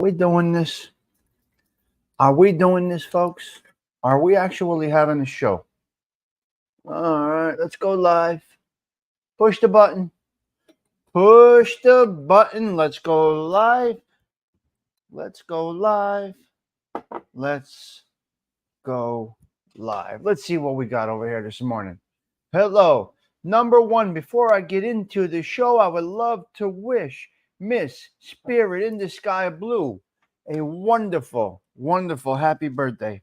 We doing this? Are we doing this, folks? Are we actually having a show? All right, let's go live. Push the button. Push the button. Let's go live. Let's go live. Let's go live. Let's see what we got over here this morning. Hello. Number one, before I get into the show, I would love to wish Miss Spirit in the Sky Blue a wonderful, wonderful happy birthday.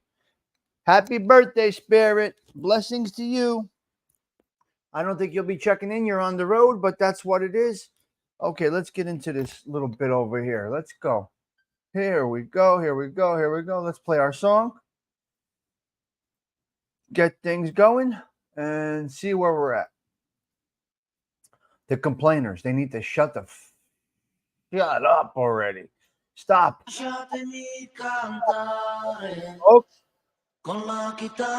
Happy birthday, Spirit. Blessings to you. I don't think you'll be checking in. You're on the road, but that's what it is. Okay, let's get into this little bit over here. Let's go. Here we go. Here we go. Here we go. Let's play our song. Get things going and see where we're at. The complainers, they need to shut up already. Stop. Oh,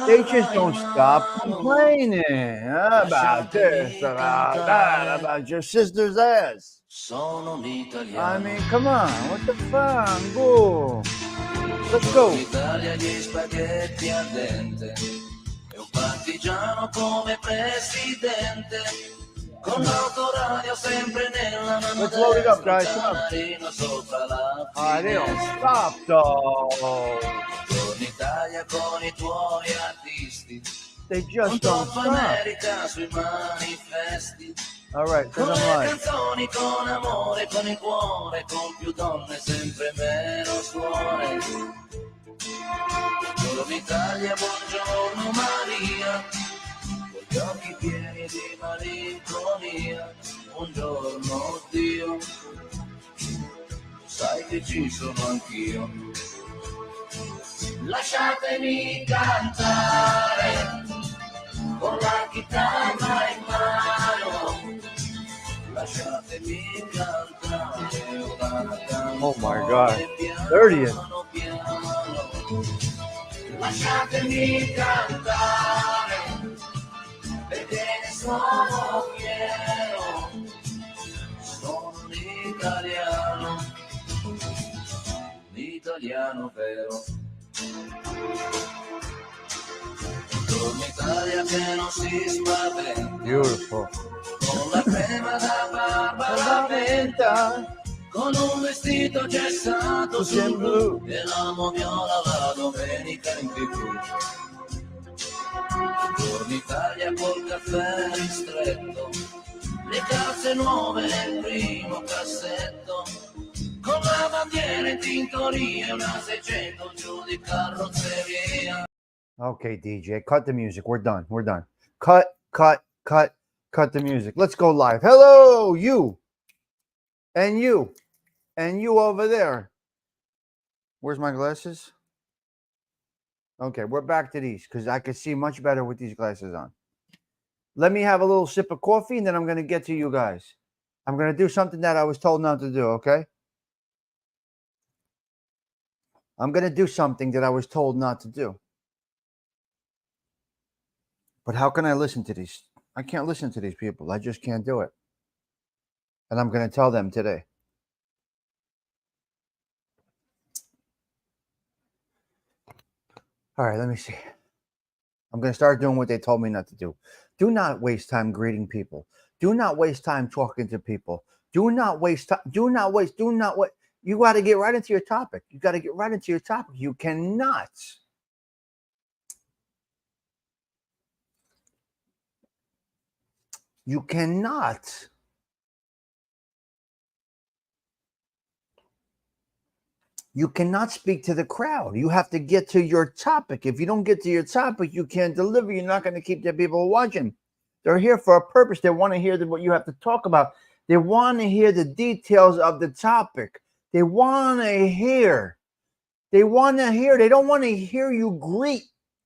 they just don't stop complaining about this, about that, about your sister's ass. I mean, come on, what the fuck? Go. Let's go. Let's load it up, guys. Come on. They don't stop, though. They just don't stop. All right, because I'm live. Gli occhi pieni di malinconia, buongiorno Dio, sai che ci sono anch'io. Lasciatemi cantare con la chitarra in mano, lasciatemi cantare una canzone. Oh my God, 30th. Lasciatemi cantare. Perché ne sono fiero, sono un italiano vero. Torno Italia che non si spaventa. Beautiful. Con la crema da barba la venta, con un vestito gessato sul blu e l'amo viola la domenica in TV. Torno Italia col caffè ristretto, le calze nuove nel primo cassetto, con la bandiera in tintoria, una 600 giù di carrozzeria. Okay, DJ, cut the music. We're done. We're done. Cut the music. Let's go live. Hello, you. And you. And you over there. Where's my glasses? Okay, we're back to these because I can see much better with these glasses on. Let me have a little sip of coffee and then I'm going to get to you guys. I'm going to do something that I was told not to do, okay? I'm going to do something that I was told not to do. But how can I listen to these? I can't listen to these people. I just can't do it. And I'm going to tell them today. All right, let me see. I'm going to start doing what they told me not to do. Do not waste time greeting people. Do not waste time talking to people. Do not waste time. You got to get right into your topic. You got to get right into your topic. You cannot. You cannot. You cannot speak to the crowd. You have to get to your topic. If you don't get to your topic, you can't deliver. You're not going to keep the people watching. They're here for a purpose. They want to hear what you have to talk about. They want to hear the details of the topic. They want to hear. They want to hear. They don't want to hear you greet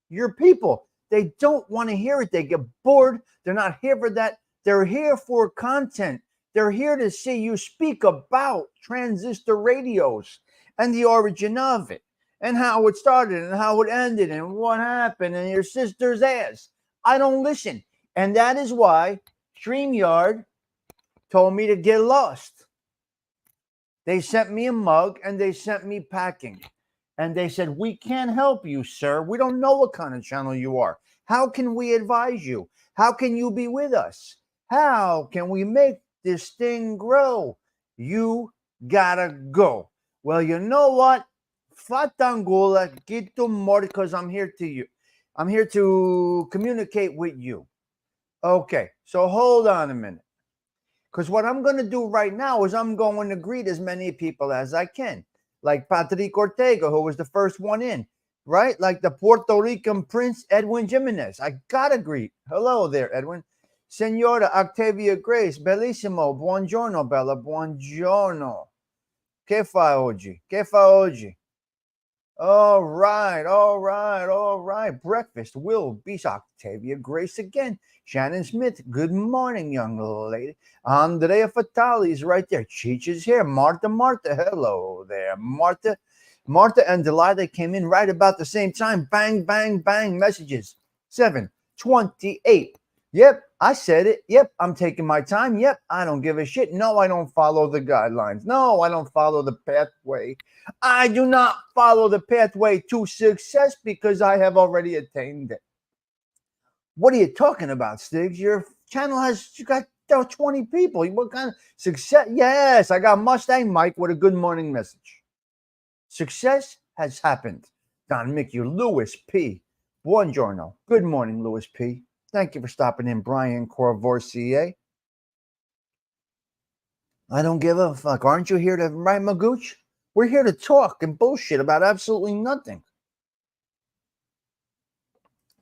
your people. They don't want to hear it. They get bored. They're not here for that. They're here for content. They're here to see you speak about transistor radios and the origin of it, and how it started, and how it ended, and what happened, and your sister's ass. I don't listen. And that is why StreamYard told me to get lost. They sent me a mug and they sent me packing. And they said, we can't help you, sir. We don't know what kind of channel you are. How can we advise you? How can you be with us? How can we make this thing grow? You gotta go. Well, you know what? Fatangula, Gitu Mori, because I'm here to you. I'm here to communicate with you. Okay, so hold on a minute. Because what I'm going to do right now is I'm going to greet as many people as I can. Like Patrick Ortega, who was the first one in, right? Like the Puerto Rican Prince Edwin Jimenez. I got to greet. Hello there, Edwin. Senora Octavia Grace, bellissimo. Buongiorno, Bella. Buongiorno. Che fa oggi? Che fa oggi? All right, all right, all right. Breakfast will be Octavia Grace again. Shannon Smith, good morning, young lady. Andrea Fatali is right there. Cheech is here. Martha, hello there. Martha and Delilah came in right about the same time. Bang, bang, bang messages. 7:28. Yep, I said it. Yep, I'm taking my time. Yep, I don't give a shit. No, I don't follow the guidelines. No, I don't follow the pathway. I do not follow the pathway to success because I have already attained it. What are you talking about, Stigs? Your channel you got 20 people. What kind of success? Yes, I got Mustang Mike with a good morning message. Success has happened. Don Mickey, Louis P. Buongiorno. Good morning, Louis P. Thank you for stopping in, Brian Corvorcier. I don't give a fuck. Aren't you here to write Magooch? We're here to talk and bullshit about absolutely nothing.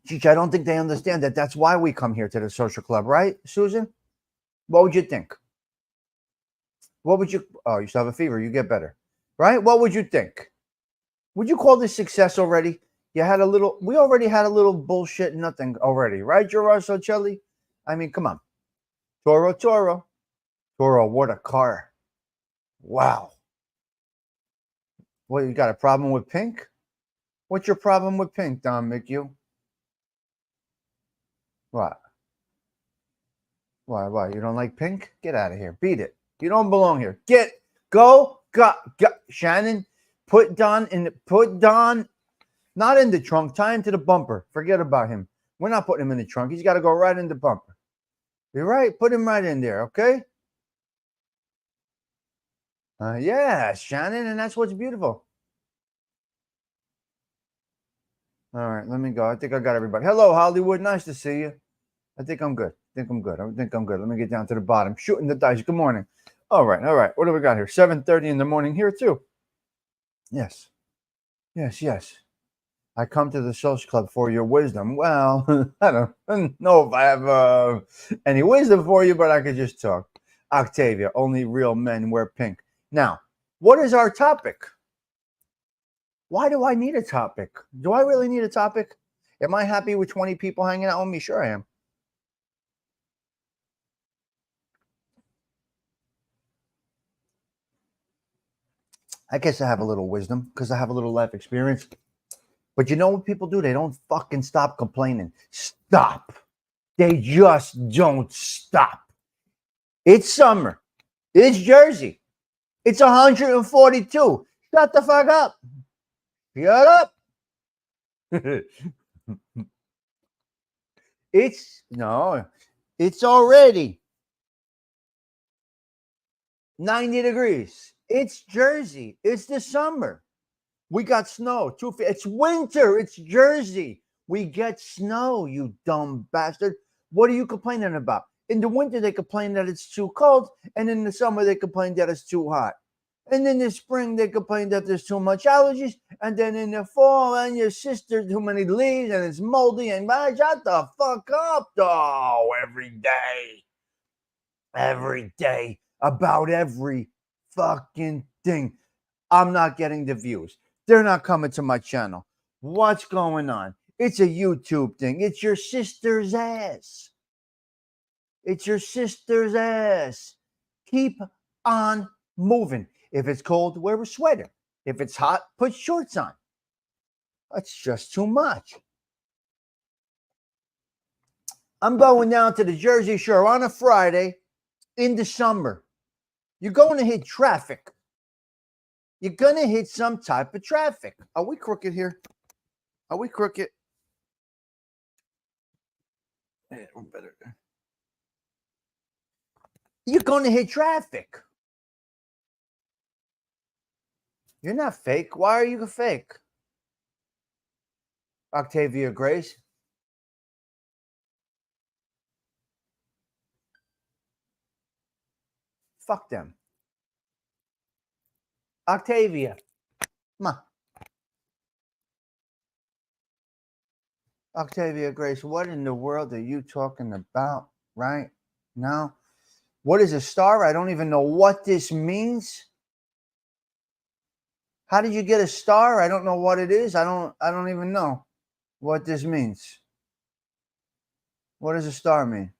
Cheech, I don't think they understand that. That's why we come here to the social club, right, Susan? What would you think? What would you? Oh, you still have a fever. You get better, right? What would you think? Would you call this success already? You had a little. We already had a little bullshit. Nothing already, right, Gerard Socelli? I mean, come on, Toro. What a car! Wow. What, you got a problem with pink? What's your problem with pink, Don McHugh? What? Why? You don't like pink? Get out of here. Beat it. You don't belong here. Go. Shannon, put Don, not in the trunk. Tie him to the bumper. Forget about him. We're not putting him in the trunk. He's got to go right in the bumper. You're right. Put him right in there, okay? Yeah, Shannon, and that's what's beautiful. All right, let me go. I think I got everybody. Hello, Hollywood. Nice to see you. I think I'm good. Let me get down to the bottom. Shooting the dice. Good morning. All right. What do we got here? 7:30 in the morning here too. Yes. I come to the social club for your wisdom. Well, I don't know if I have any wisdom for you, but I could just talk. Octavia, only real men wear pink. Now, what is our topic? Why do I need a topic? Do I really need a topic? Am I happy with 20 people hanging out with me? Sure I am. I guess I have a little wisdom because I have a little life experience. But you know what people do? They don't fucking stop complaining. Stop. They just don't stop. It's summer. It's Jersey. It's 142. Shut the fuck up. Shut up. It's already 90 degrees. It's Jersey. It's the summer. We got snow. It's winter. It's Jersey. We get snow, you dumb bastard. What are you complaining about? In the winter, they complain that it's too cold. And in the summer, they complain that it's too hot. And in the spring, they complain that there's too much allergies. And then in the fall, and your sister, too many leaves, and it's moldy. And shut the fuck up, though. Every day, about every fucking thing. I'm not getting the views. They're not coming to my channel. What's going on? It's a YouTube thing. It's your sister's ass. Keep on moving. If it's cold, wear a sweater. If it's hot, put shorts on. That's just too much. I'm going down to the Jersey Shore on a Friday in the summer. You're going to hit traffic. You're going to hit some type of traffic. Are we crooked here? Are we crooked? Yeah, we're better. You're going to hit traffic. You're not fake. Why are you fake? Octavia Grace. Fuck them. Octavia. Come on. Octavia Grace, what in the world are you talking about right now? What is a star? I don't even know what this means. How did you get a star? I don't know what it is. I don't even know what this means. What does a star mean?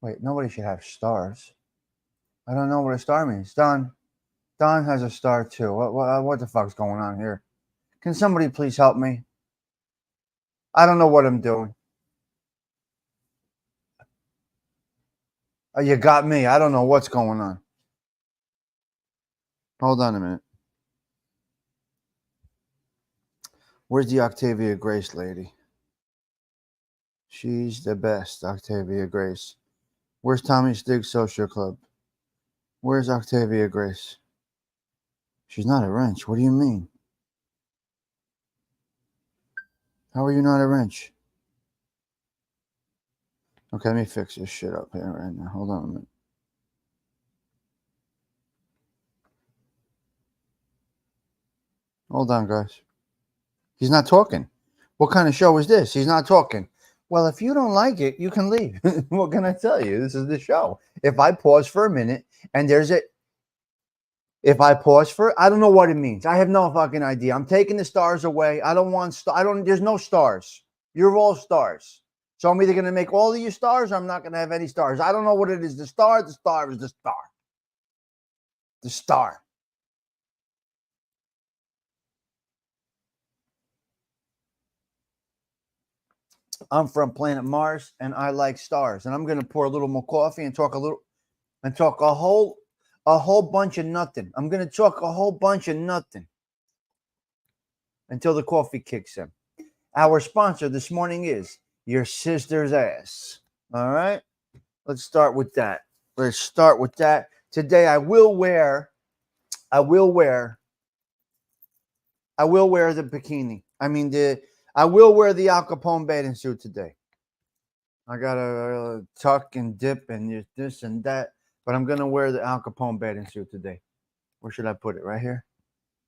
Wait, nobody should have stars. I don't know what a star means. Don has a star too. What the fuck's going on here? Can somebody please help me? I don't know what I'm doing. You got me. I don't know what's going on. Hold on a minute. Where's the Octavia Grace lady? She's the best, Octavia Grace. Where's Tommy Stigs Social Club? Where's Octavia Grace? She's not a wrench. What do you mean? How are you not a wrench? Okay, let me fix this shit up here right now. Hold on a minute. Hold on, guys. He's not talking. What kind of show is this? He's not talking. Well, if you don't like it, you can leave. What can I tell you? This is the show. If I pause for a minute and there's a... If I pause for it, I don't know what it means. I have no fucking idea. I'm taking the stars away. I don't want... There's no stars. You're all stars. So I'm either going to make all of you stars or I'm not going to have any stars. I don't know what it is. The star is the star. The star. I'm from planet Mars and I like stars. And I'm going to pour a little more coffee and talk a whole bunch of nothing. I'm going to talk a whole bunch of nothing until the coffee kicks in. Our sponsor this morning is your sister's ass. All right. Let's start with that. Today I will wear the bikini. I will wear the Al Capone bathing suit today. I got to tuck and dip and this and that, but I'm going to wear the Al Capone bathing suit today. Where should I put it? Right here?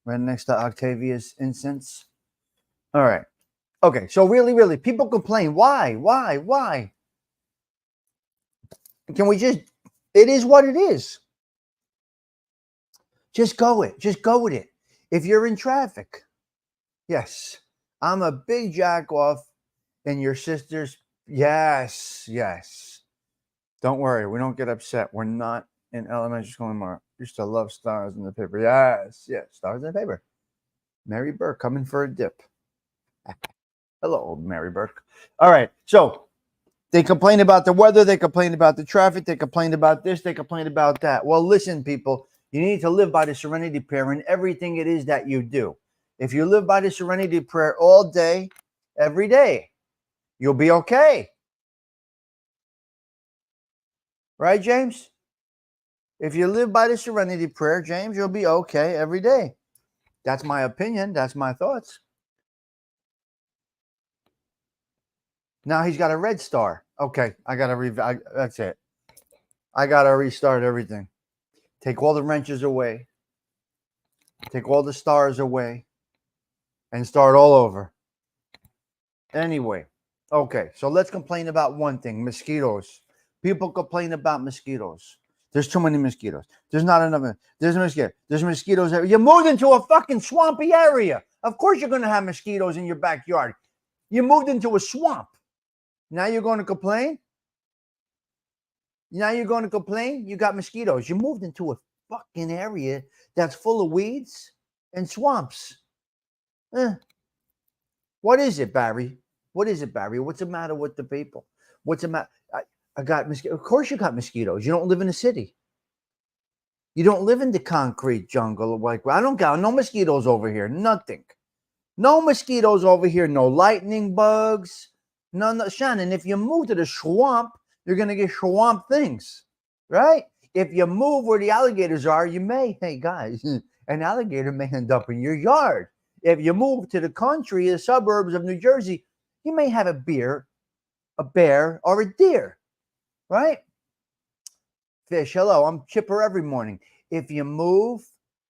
Right next to Octavia's incense? All right. Okay, so really, people complain. Why? Can we it is what it is. Just go with it. If you're in traffic, yes, I'm a big jack off in your sister's. Yes. Don't worry, we don't get upset. We're not in elementary school anymore. Used to love stars in the paper. Yes, stars in the paper. Mary Burke coming for a dip. Hello, Mary Burke. All right, so they complain about the weather, they complain about the traffic, they complain about this, they complain about that. Well, listen, people, you need to live by the Serenity Prayer in everything it is that you do. If you live by the Serenity Prayer all day, every day, you'll be okay. Right, James? If you live by the Serenity Prayer, James, you'll be okay every day. That's my opinion. That's my thoughts. Now he's got a red star. Okay, that's it. I got to restart everything. Take all the wrenches away. Take all the stars away. And start all over. Anyway, okay, so let's complain about one thing, mosquitoes. People complain about mosquitoes. There's too many mosquitoes. There's not enough. There's mosquitoes. You moved into a fucking swampy area. Of course you're going to have mosquitoes in your backyard. You moved into a swamp. Now you're going to complain? You got mosquitoes. You moved into a fucking area that's full of weeds and swamps. What is it, Barry? What's the matter with the people? What's the matter? I got mosquitoes. Of course you got mosquitoes. You don't live in a city. You don't live in the concrete jungle. Like, I don't got no mosquitoes over here. Nothing. No mosquitoes over here. No lightning bugs. None. Shannon, if you move to the swamp, you're going to get swamp things, right? If you move where the alligators are, you may, hey guys, an alligator may end up in your yard. If you move to the country, the suburbs of New Jersey, you may have a bear, or a deer, right? Fish, hello, I'm chipper every morning. If you move,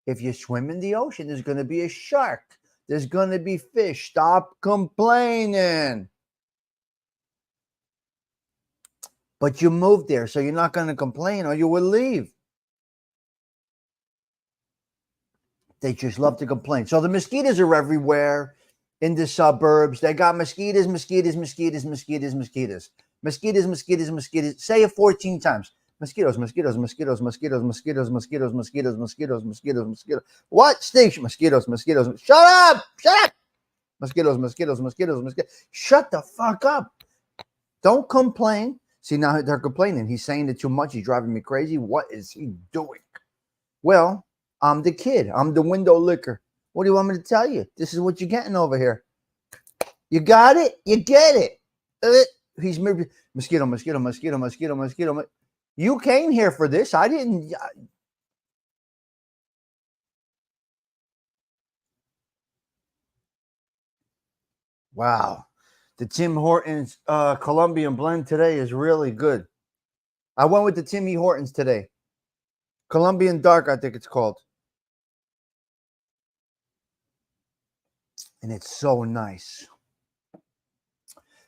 if you swim in the ocean, there's going to be a shark. There's going to be fish. Stop complaining. But you moved there, so you're not going to complain or you will leave. They just love to complain. So the mosquitoes are everywhere in the suburbs. They got mosquitoes, mosquitoes, mosquitoes, mosquitoes, mosquitoes. Mosquitoes, mosquitoes, mosquitoes. Say it 14 times. Mosquitoes, mosquitoes, mosquitoes, mosquitoes, mosquitoes, mosquitoes, mosquitoes, mosquitoes, mosquitoes, mosquitoes. What? Stigs, mosquitoes, mosquitoes. Shut up! Shut up! Mosquitoes, mosquitoes, mosquitoes, mosquitoes. Shut the fuck up. Don't complain. See, now they're complaining. He's saying it too much. He's driving me crazy. What is he doing? Well, I'm the kid. I'm the window licker. What do you want me to tell you? This is what you're getting over here. You got it? You get it. He's mosquito, mosquito, mosquito, mosquito, mosquito. You came here for this. I didn't. Wow. The Tim Hortons Colombian blend today is really good. I went with the Timmy Hortons today. Colombian Dark, I think it's called. And it's so nice.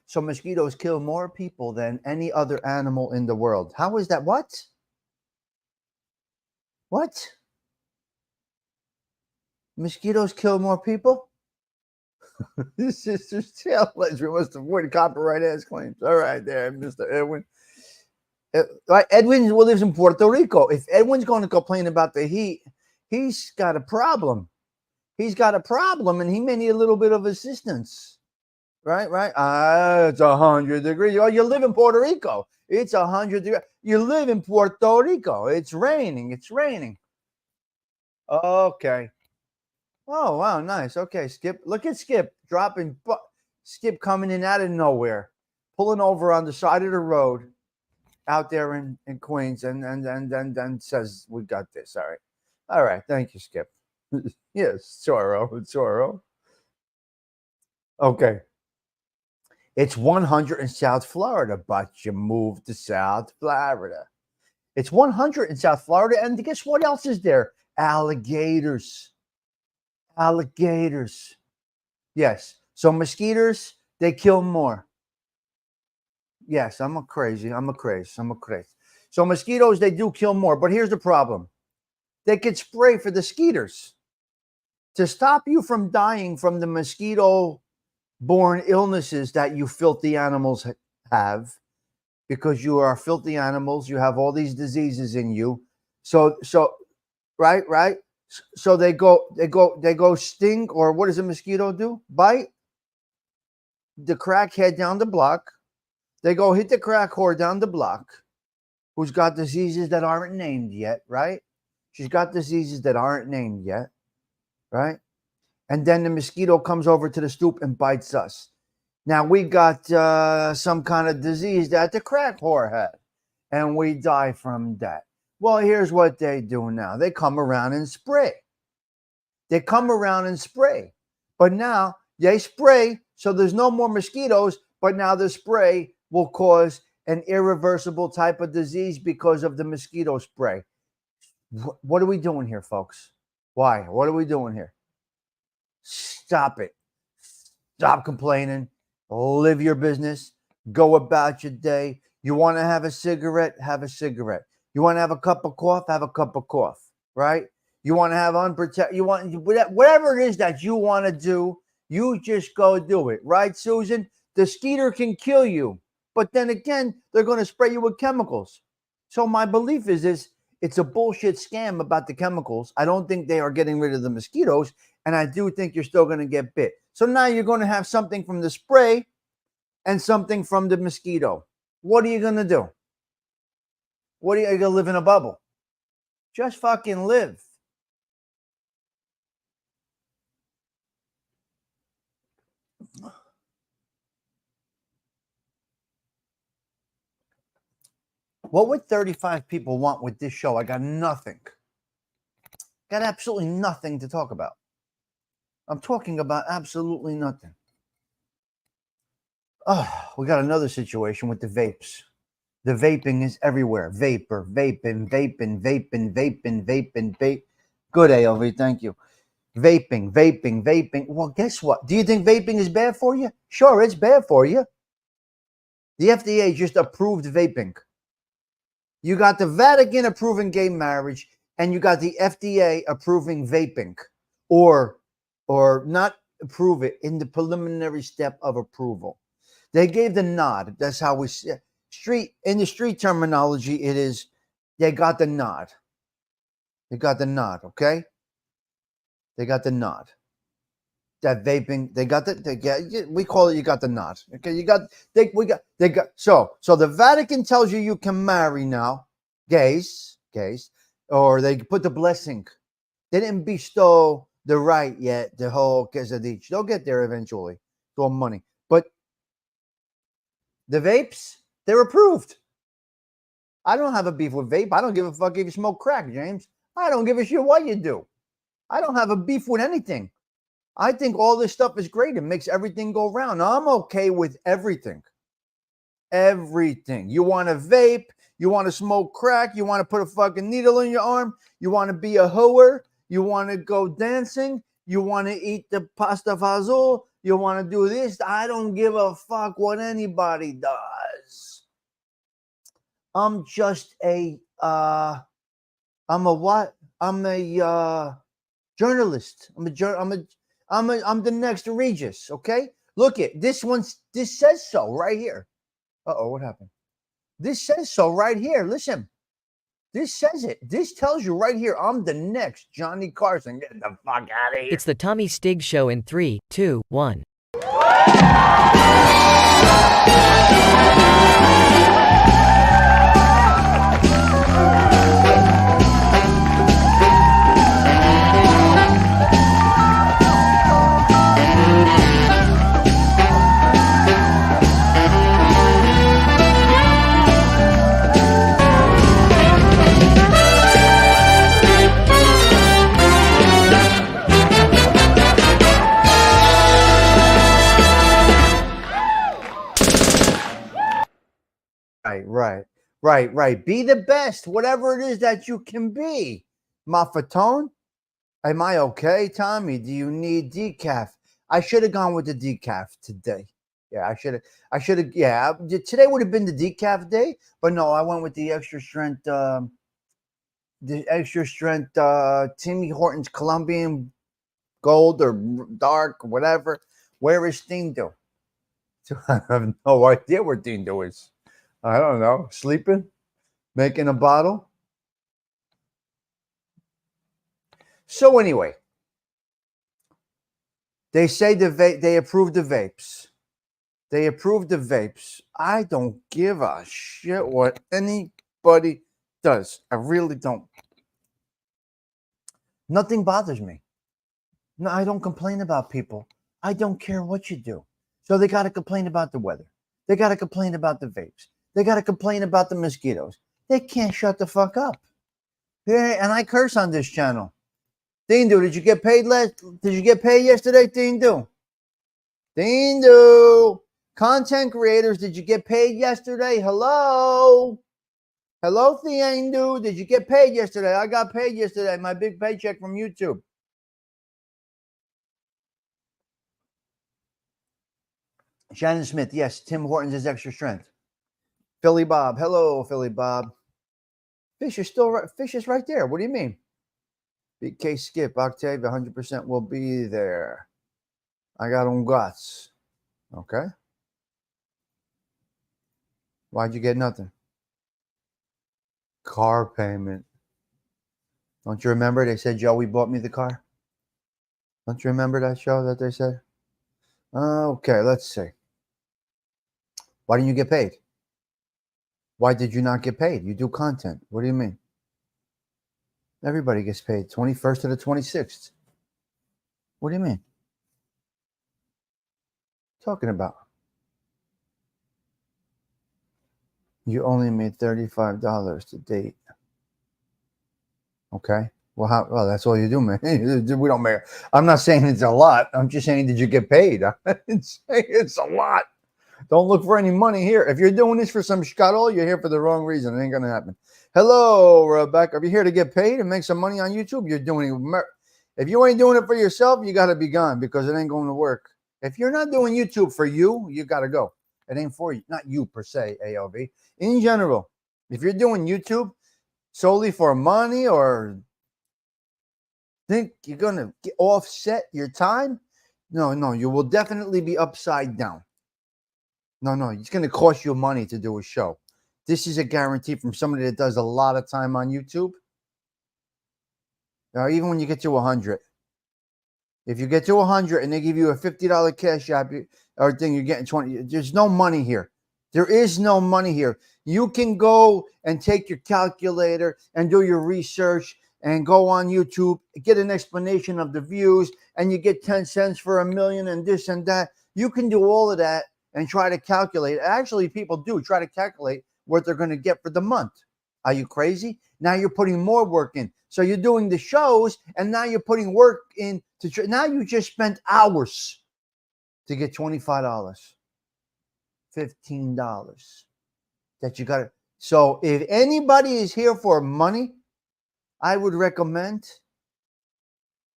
So mosquitoes kill more people than any other animal in the world. How is that? What? What? Mosquitoes kill more people? This is just challenge. We must avoid copyright ass claims. All right, there, Mr. Edwin. Right, Edwin lives in Puerto Rico. If Edwin's going to complain about the heat, he's got a problem. He's got a problem, and he may need a little bit of assistance. Right. It's 100 degrees. Oh, you live in Puerto Rico. It's 100 degrees. You live in Puerto Rico. It's raining. It's raining. Okay. Oh, wow, nice. Okay, Skip. Look at Skip dropping. Skip coming in out of nowhere, pulling over on the side of the road out there in Queens, and then says, "We got this." All right. Thank you, Skip. Yes, Zorro. Okay. It's 100 in South Florida, but you moved to South Florida. It's 100 in South Florida, and guess what else is there? Alligators. Alligators. Yes. So mosquitoes, they kill more. Yes, I'm a crazy. So mosquitoes, they do kill more, but here's the problem. They could spray for the skeeters to stop you from dying from the mosquito-borne illnesses that you filthy animals have, because you are filthy animals. You have all these diseases in you. So right. So they go sting, or what does a mosquito do? Bite the crackhead down the block. They go hit the crack whore down the block, who's got diseases that aren't named yet, right? She's got diseases that aren't named yet, right? And then the mosquito comes over to the stoop and bites us. Now we got some kind of disease that the crack whore had, and we die from that. Well, here's what they do now. They come around and spray. But now they spray, so there's no more mosquitoes, but now the spray will cause an irreversible type of disease because of the mosquito spray. What are we doing here, folks? Why? What are we doing here? Stop it. Stop complaining. Live your business. Go about your day. You want to have a cigarette? Have a cigarette. You want to have a cup of coffee? Have a cup of coffee, right? You want to have unprotected, you want whatever it is that you want to do, you just go do it, right, Susan? The skeeter can kill you, but then again, they're going to spray you with chemicals. So my belief is it's a bullshit scam about the chemicals. I don't think they are getting rid of the mosquitoes, and I do think you're still going to get bit. So now you're going to have something from the spray and something from the mosquito. What are you going to do? What are you going to live in a bubble? Just fucking live. What would 35 people want with this show? I got nothing. Got absolutely nothing to talk about. I'm talking about absolutely nothing. Oh, we got another situation with the vapes. The vaping is everywhere. Vapor, vaping, vaping, vaping, vaping, vaping, vape. Good, ALV, thank you. Vaping, vaping, vaping. Well, guess what? Do you think vaping is bad for you? Sure, it's bad for you. The FDA just approved vaping. You got the Vatican approving gay marriage, and you got the FDA approving vaping, or not approve it in the preliminary step of approval. They gave the nod. That's how we see it. In the street terminology, it is they got the nod. They got the nod, okay? They got the nod. That vaping, they got we call it you got the nod. Okay, so the Vatican tells you can marry now, gays, or they put the blessing. They didn't bestow the right yet, the whole quesadilla. They'll get there eventually. It's all money. But the vapes, they're approved. I don't have a beef with vape. I don't give a fuck if you smoke crack, James. I don't give a shit what you do. I don't have a beef with anything. I think all this stuff is great. It makes everything go round. I'm okay with everything. Everything. You want to vape? You want to smoke crack? You want to put a fucking needle in your arm? You want to be a hoer? You want to go dancing? You want to eat the pasta fazool? You want to do this? I don't give a fuck what anybody does. I'm just I'm a what? I'm a journalist. I'm the next Regis, okay? Look it. This says so right here. Uh-oh, what happened? This says so right here. Listen. This says it. This tells you right here, I'm the next Johnny Carson. Get the fuck out of here. It's the Tommy Stigs Show in 3, 2, 1. Right. Be the best, whatever it is that you can be. Mafatone, am I okay, Tommy? Do you need decaf? I should have gone with the decaf today. Yeah, I should have. Yeah, today would have been the decaf day, but no, I went with the extra strength. Timmy Hortons Colombian Gold or Dark, whatever. Where is Dindo? I have no idea where Dindo is. I don't know. Sleeping? Making a bottle? So anyway, they say they approved the vapes. They approved the vapes. I don't give a shit what anybody does. I really don't. Nothing bothers me. No, I don't complain about people. I don't care what you do. So they got to complain about the weather. They got to complain about the vapes. They got to complain about the mosquitoes. They can't shut the fuck up. Yeah, and I curse on this channel. Dindu, did you get paid Did you get paid yesterday, Dindu? Dindu. Content creators, did you get paid yesterday? Hello? Hello, Dindu. Did you get paid yesterday? I got paid yesterday. My big paycheck from YouTube. Shannon Smith, yes, Tim Hortons is extra strength. Philly Bob, hello, Philly Bob. Fish is still right. Fish is right there. What do you mean? BK Skip, Octave, 100% will be there. I got on guts. Okay. Why'd you get nothing? Car payment. Don't you remember? They said Joey bought me the car. Don't you remember that show that they said? Okay, let's see. Why didn't you get paid? Why did you not get paid? You do content. What do you mean? Everybody gets paid 21st to the 26th. What do you mean? Talking about? You only made $35 to date. Okay. Well, well, that's all you do, man. We don't make. I'm not saying it's a lot. I'm just saying, did you get paid? I didn't say it's a lot. Don't look for any money here. If you're doing this for some scuttle, you're here for the wrong reason. It ain't gonna happen. Hello, Rebecca. If you're here to get paid and make some money on YouTube, you're doing it. If you ain't doing it for yourself, you got to be gone because it ain't going to work. If you're not doing YouTube for you, you got to go. It ain't for you. Not you per se, ALV. In general, if you're doing YouTube solely for money or think you're going to offset your time, no, you will definitely be upside down. No, it's going to cost you money to do a show. This is a guarantee from somebody that does a lot of time on YouTube. Even when you get to 100. If you get to 100 and they give you a $50 cash app or thing, you're getting 20. There's no money here. There is no money here. You can go and take your calculator and do your research and go on YouTube, get an explanation of the views, and you get 10 cents for a million and this and that. You can do all of that and try to calculate. Actually, people do try to calculate what they're going to get for the month. Are you crazy? Now you're putting more work in. So you're doing the shows, and now you're putting work in. Now you just spent hours to get $25, $15 that you got to. So if anybody is here for money, I would recommend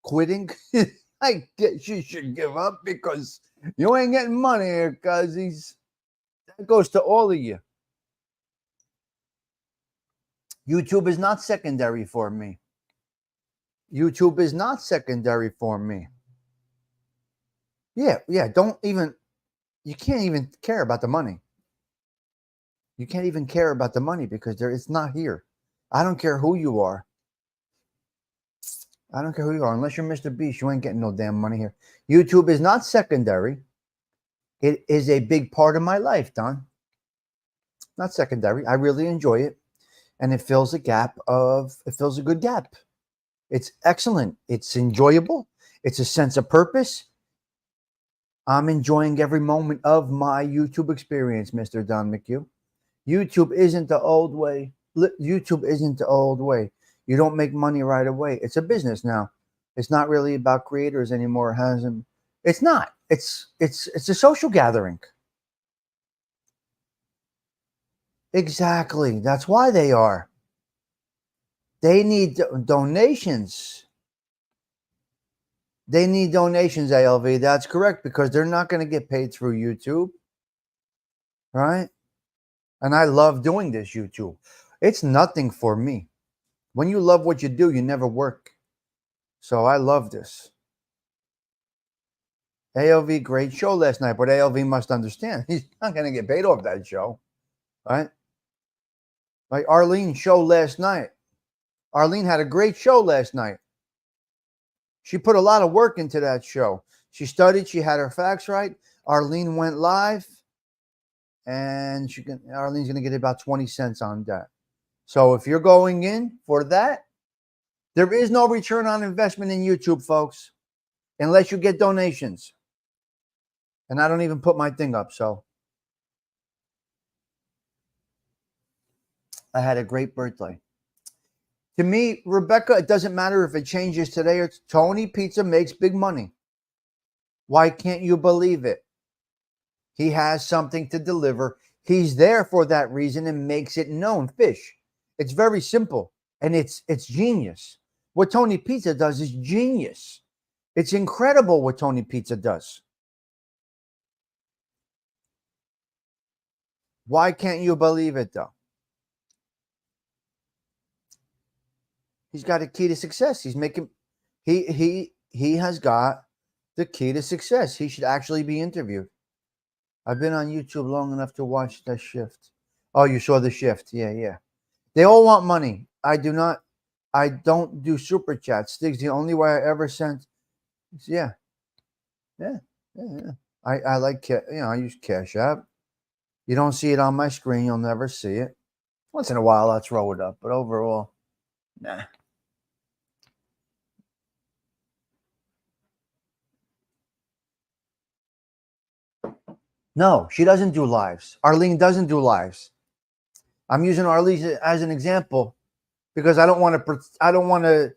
quitting. You should give up because you ain't getting money here, because that goes to all of you. YouTube is not secondary for me. YouTube is not secondary for me. Yeah. You can't even care about the money. You can't even care about the money because it's not here. I don't care who you are. Unless you're Mr. Beast, you ain't getting no damn money here. YouTube is not secondary. It is a big part of my life, Don. Not secondary. I really enjoy it. And it fills a good gap. It's excellent. It's enjoyable. It's a sense of purpose. I'm enjoying every moment of my YouTube experience, Mr. Don McHugh. YouTube isn't the old way. You don't make money right away. It's a business now. It's not really about creators anymore. It's not. It's a social gathering. Exactly. That's why they are. They need donations. They need donations, ALV. That's correct, because they're not going to get paid through YouTube. Right? And I love doing this YouTube. It's nothing for me. When you love what you do, you never work. So I love this. ALV, great show last night, but ALV must understand he's not going to get paid off that show. Right? Like Arlene's show last night. Arlene had a great show last night. She put a lot of work into that show. She studied. She had her facts right. Arlene went live. And Arlene's going to get about 20 cents on that. So if you're going in for that, there is no return on investment in YouTube, folks, unless you get donations. And I don't even put my thing up, so. I had a great birthday. To me, Rebecca, it doesn't matter if it changes today or Tony Pizza makes big money. Why can't you believe it? He has something to deliver. He's there for that reason and makes it known. Fish. It's very simple, and it's genius. What Tony Pizza does is genius. It's incredible what Tony Pizza does. Why can't you believe it, though? He's got a key to success. He has got the key to success. He should actually be interviewed. I've been on YouTube long enough to watch the shift. Oh, you saw the shift. Yeah. They all want money. I don't do super chats. Stigs, the only way I ever sent. Yeah. I like, I use Cash App. You don't see it on my screen. You'll never see it. Once in a while, I'll throw it up, but overall, nah. No, she doesn't do lives. Arlene doesn't do lives. I'm using Arlene as an example because I don't want to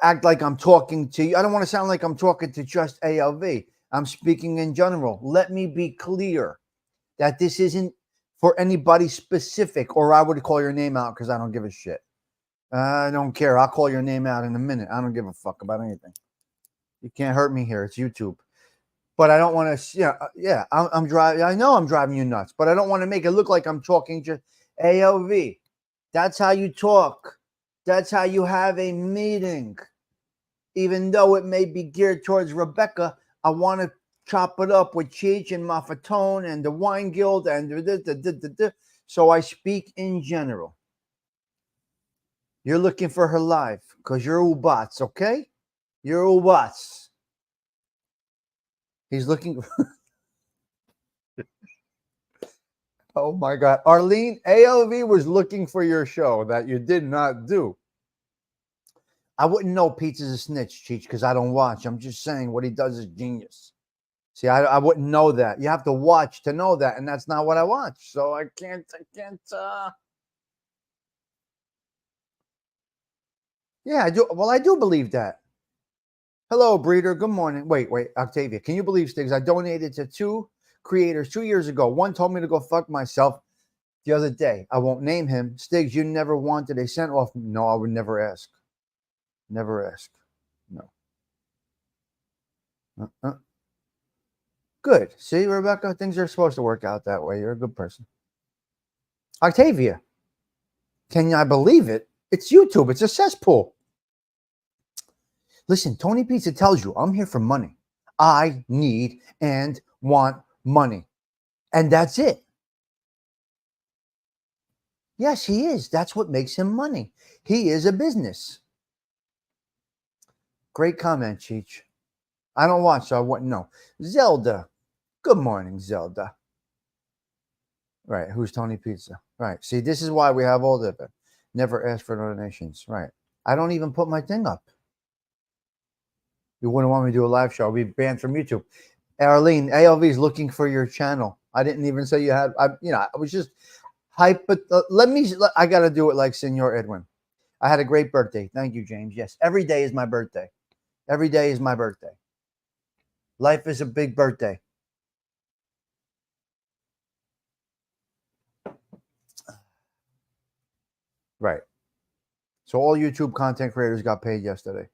act like I'm talking to you. I don't want to sound like I'm talking to just ALV. I'm speaking in general. Let me be clear that this isn't for anybody specific, or I would call your name out because I don't give a shit. I don't care. I'll call your name out in a minute. I don't give a fuck about anything. You can't hurt me here. It's YouTube. But I don't want to, I'm driving. I know I'm driving you nuts, but I don't want to make it look like I'm talking to ALV. That's how you talk. That's how you have a meeting. Even though it may be geared towards Rebecca, I want to chop it up with Cheech and Mafatone and the Wine Guild and so I speak in general. You're looking for her live because you're wHaT, okay? You're wHaT. He's looking. Oh my God. Arlene, ALV was looking for your show that you did not do. I wouldn't know Pete's a snitch, Cheech, because I don't watch. I'm just saying what he does is genius. See, I wouldn't know that. You have to watch to know that, and that's not what I watch. So I can't. Yeah, I do. Well, I do believe that. Hello, Breeder. Good morning. Wait, Octavia. Can you believe, Stigs? I donated to 2 creators 2 years ago. One told me to go fuck myself the other day. I won't name him. Stigs, you never wanted a cent off me. No, I would never ask. Never ask. No. Good. See, Rebecca, things are supposed to work out that way. You're a good person. Octavia, can I believe it? It's YouTube. It's a cesspool. Listen, Tony Pizza tells you I'm here for money. I need and want money. And that's it. Yes, he is. That's what makes him money. He is a business. Great comment, Cheech. I don't watch, so I wouldn't know. Zelda. Good morning, Zelda. Right. Who's Tony Pizza? Right. See, this is why we have all the never ask for donations. Right. I don't even put my thing up. You wouldn't want me to do a live show. I'll be banned from YouTube. Arlene, ALV is looking for your channel. I didn't even say you had, I was just hype, but I got to do it like Senor Edwin. I had a great birthday. Thank you, James. Yes. Every day is my birthday. Every day is my birthday. Life is a big birthday. Right. So all YouTube content creators got paid yesterday.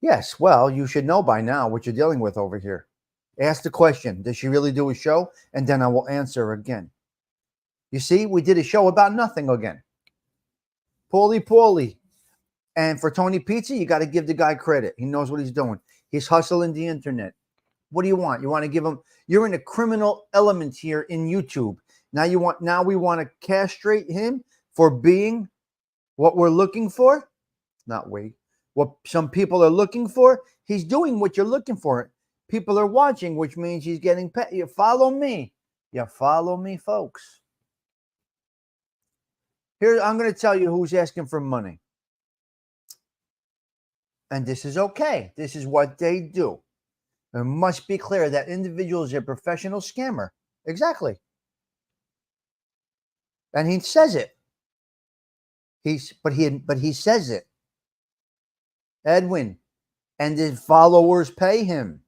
Yes. Well, you should know by now what you're dealing with over here. Ask the question, does she really do a show? And then I will answer again. You see, we did a show about nothing again. Paulie. And for Tony Pizza, you got to give the guy credit. He knows what he's doing. He's hustling the internet. What do you want? You want to give him, you're in a criminal element here in YouTube. Now we want to castrate him for being what we're looking for. Not we. What some people are looking for. He's doing what you're looking for. People are watching, which means he's getting paid. You follow me. You follow me, folks. Here, I'm going to tell you who's asking for money. And this is okay. This is what they do. It must be clear that individual is a professional scammer. Exactly. And he says it. But he says it. Edwin. And his followers pay him.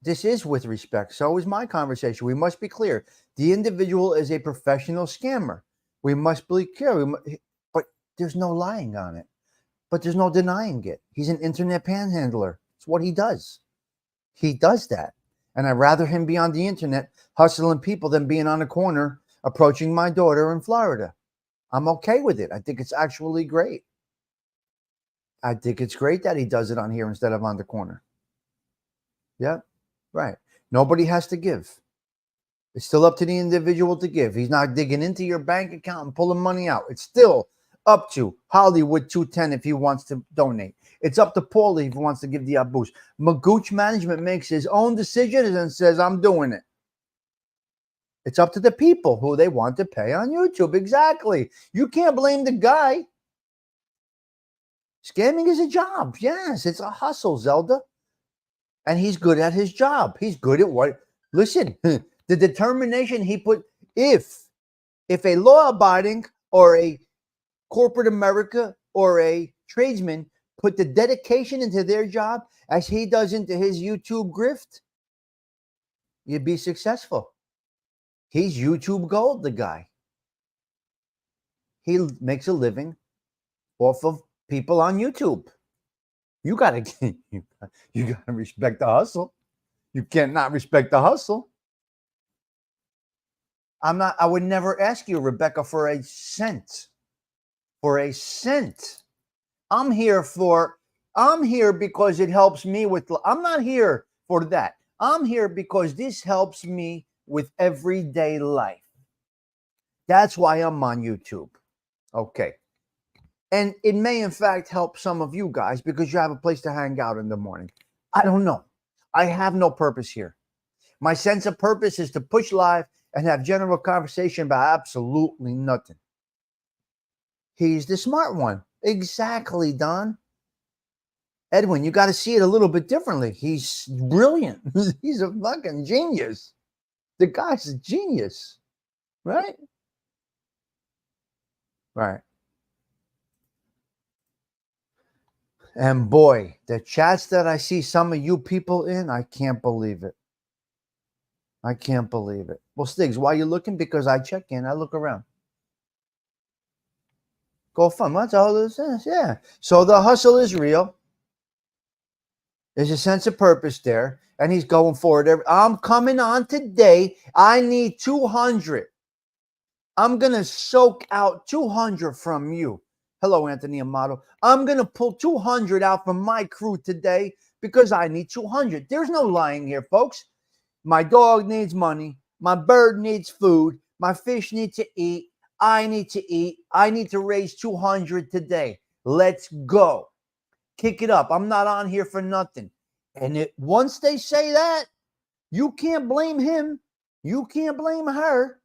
This is with respect. So is my conversation. We must be clear. The individual is a professional scammer. We must be clear. But there's no lying on it. But there's no denying it. He's an internet panhandler. It's what he does. He does that. And I'd rather him be on the internet hustling people than being on a corner approaching my daughter in Florida. I'm okay with it. I think it's actually great. I think it's great that he does it on here instead of on the corner. Yeah, right. Nobody has to give. It's still up to the individual to give. He's not digging into your bank account and pulling money out. It's still up to Hollywood 210 if he wants to donate. It's up to Paulie if he wants to give the boost. Magooch Management makes his own decisions and says, I'm doing it. It's up to the people who they want to pay on YouTube. Exactly. You can't blame the guy. Scamming is a job. Yes, it's a hustle, Zelda. And he's good at his job. He's good at what? Listen, the determination he put, if a law-abiding or a corporate America or a tradesman put the dedication into their job as he does into his YouTube grift, you'd be successful. He's YouTube gold, the guy. He makes a living off of people on YouTube. You gotta respect the hustle. You cannot respect the hustle. I would never ask you, Rebecca, for a cent. For a cent. I'm here because it helps me with, I'm not here for that. I'm here because this helps me with everyday life. That's why I'm on YouTube. Okay. And it may, in fact, help some of you guys because you have a place to hang out in the morning. I don't know. I have no purpose here. My sense of purpose is to push live and have general conversation about absolutely nothing. He's the smart one. Exactly, Don. Edwin, you got to see it a little bit differently. He's brilliant. He's a fucking genius. The guy's a genius. Right? Right. And boy, the chats that I see some of you people in, I can't believe it. I can't believe it. Well, Stigs, why are you looking? Because I check in, I look around. Go fun. That's all this is. Yeah. So the hustle is real. There's a sense of purpose there. And he's going for it. I'm coming on today. I need 200. I'm going to soak out 200 from you. Hello, Anthony Amato. I'm going to pull 200 out from my crew today because I need 200. There's no lying here, folks. My dog needs money. My bird needs food. My fish needs to eat. I need to eat. I need to raise 200 today. Let's go. Kick it up. I'm not on here for nothing. And once they say that, you can't blame him. You can't blame her.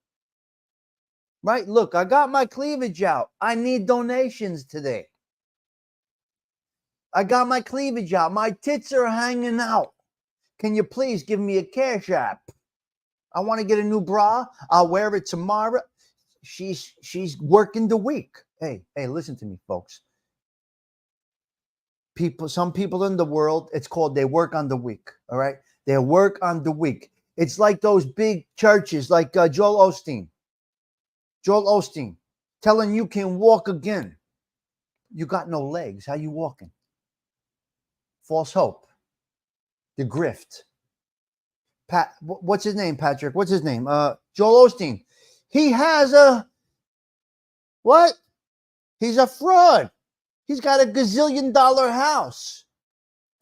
Right? Look, I got my cleavage out. I need donations today. I got my cleavage out. My tits are hanging out. Can you please give me a cash app? I want to get a new bra. I'll wear it tomorrow. She's working the week. Hey, listen to me, folks. Some people in the world, it's called they work on the week. All right? They work on the week. It's like those big churches like Joel Osteen. Joel Osteen telling you can walk again. You got no legs. How you walking? False hope. The grift. What's his name, Patrick? What's his name? Joel Osteen. He has what? He's a fraud. He's got a gazillion-dollar house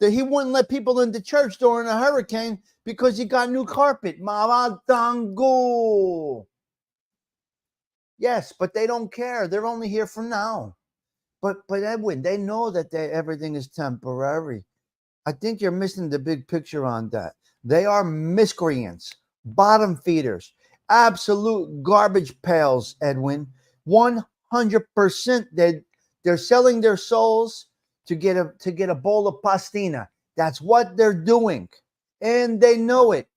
that he wouldn't let people into church during a hurricane because he got new carpet. Mamatango. Yes, but they don't care. They're only here for now. But Edwin, they know that everything is temporary. I think you're missing the big picture on that. They are miscreants, bottom feeders, absolute garbage pails, Edwin. 100%. They're selling their souls to get a bowl of pastina. That's what they're doing. And they know it.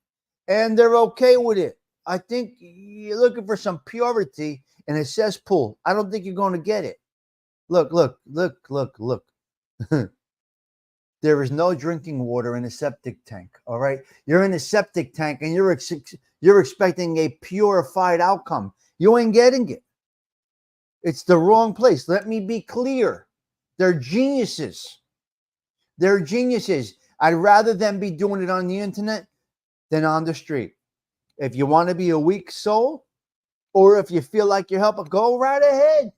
And they're okay with it. I think you're looking for some purity in a cesspool. I don't think you're going to get it. Look. There is no drinking water in a septic tank, all right? You're in a septic tank and you're expecting a purified outcome. You ain't getting it. It's the wrong place. Let me be clear. They're geniuses. They're geniuses. I'd rather them be doing it on the internet than on the street. If you want to be a weak soul, or if you feel like you're helping, go right ahead.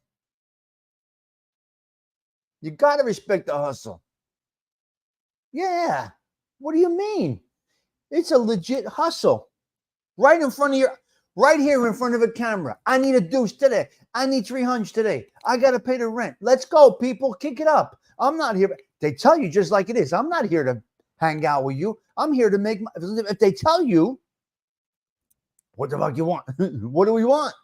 You got to respect the hustle. Yeah. What do you mean? It's a legit hustle. Right in front of right here in front of a camera. I need a deuce today. I need 300 today. I got to pay the rent. Let's go, people. Kick it up. I'm not here. They tell you just like it is. I'm not here to hang out with you. I'm here to make if they tell you, What the fuck you want? What do we want?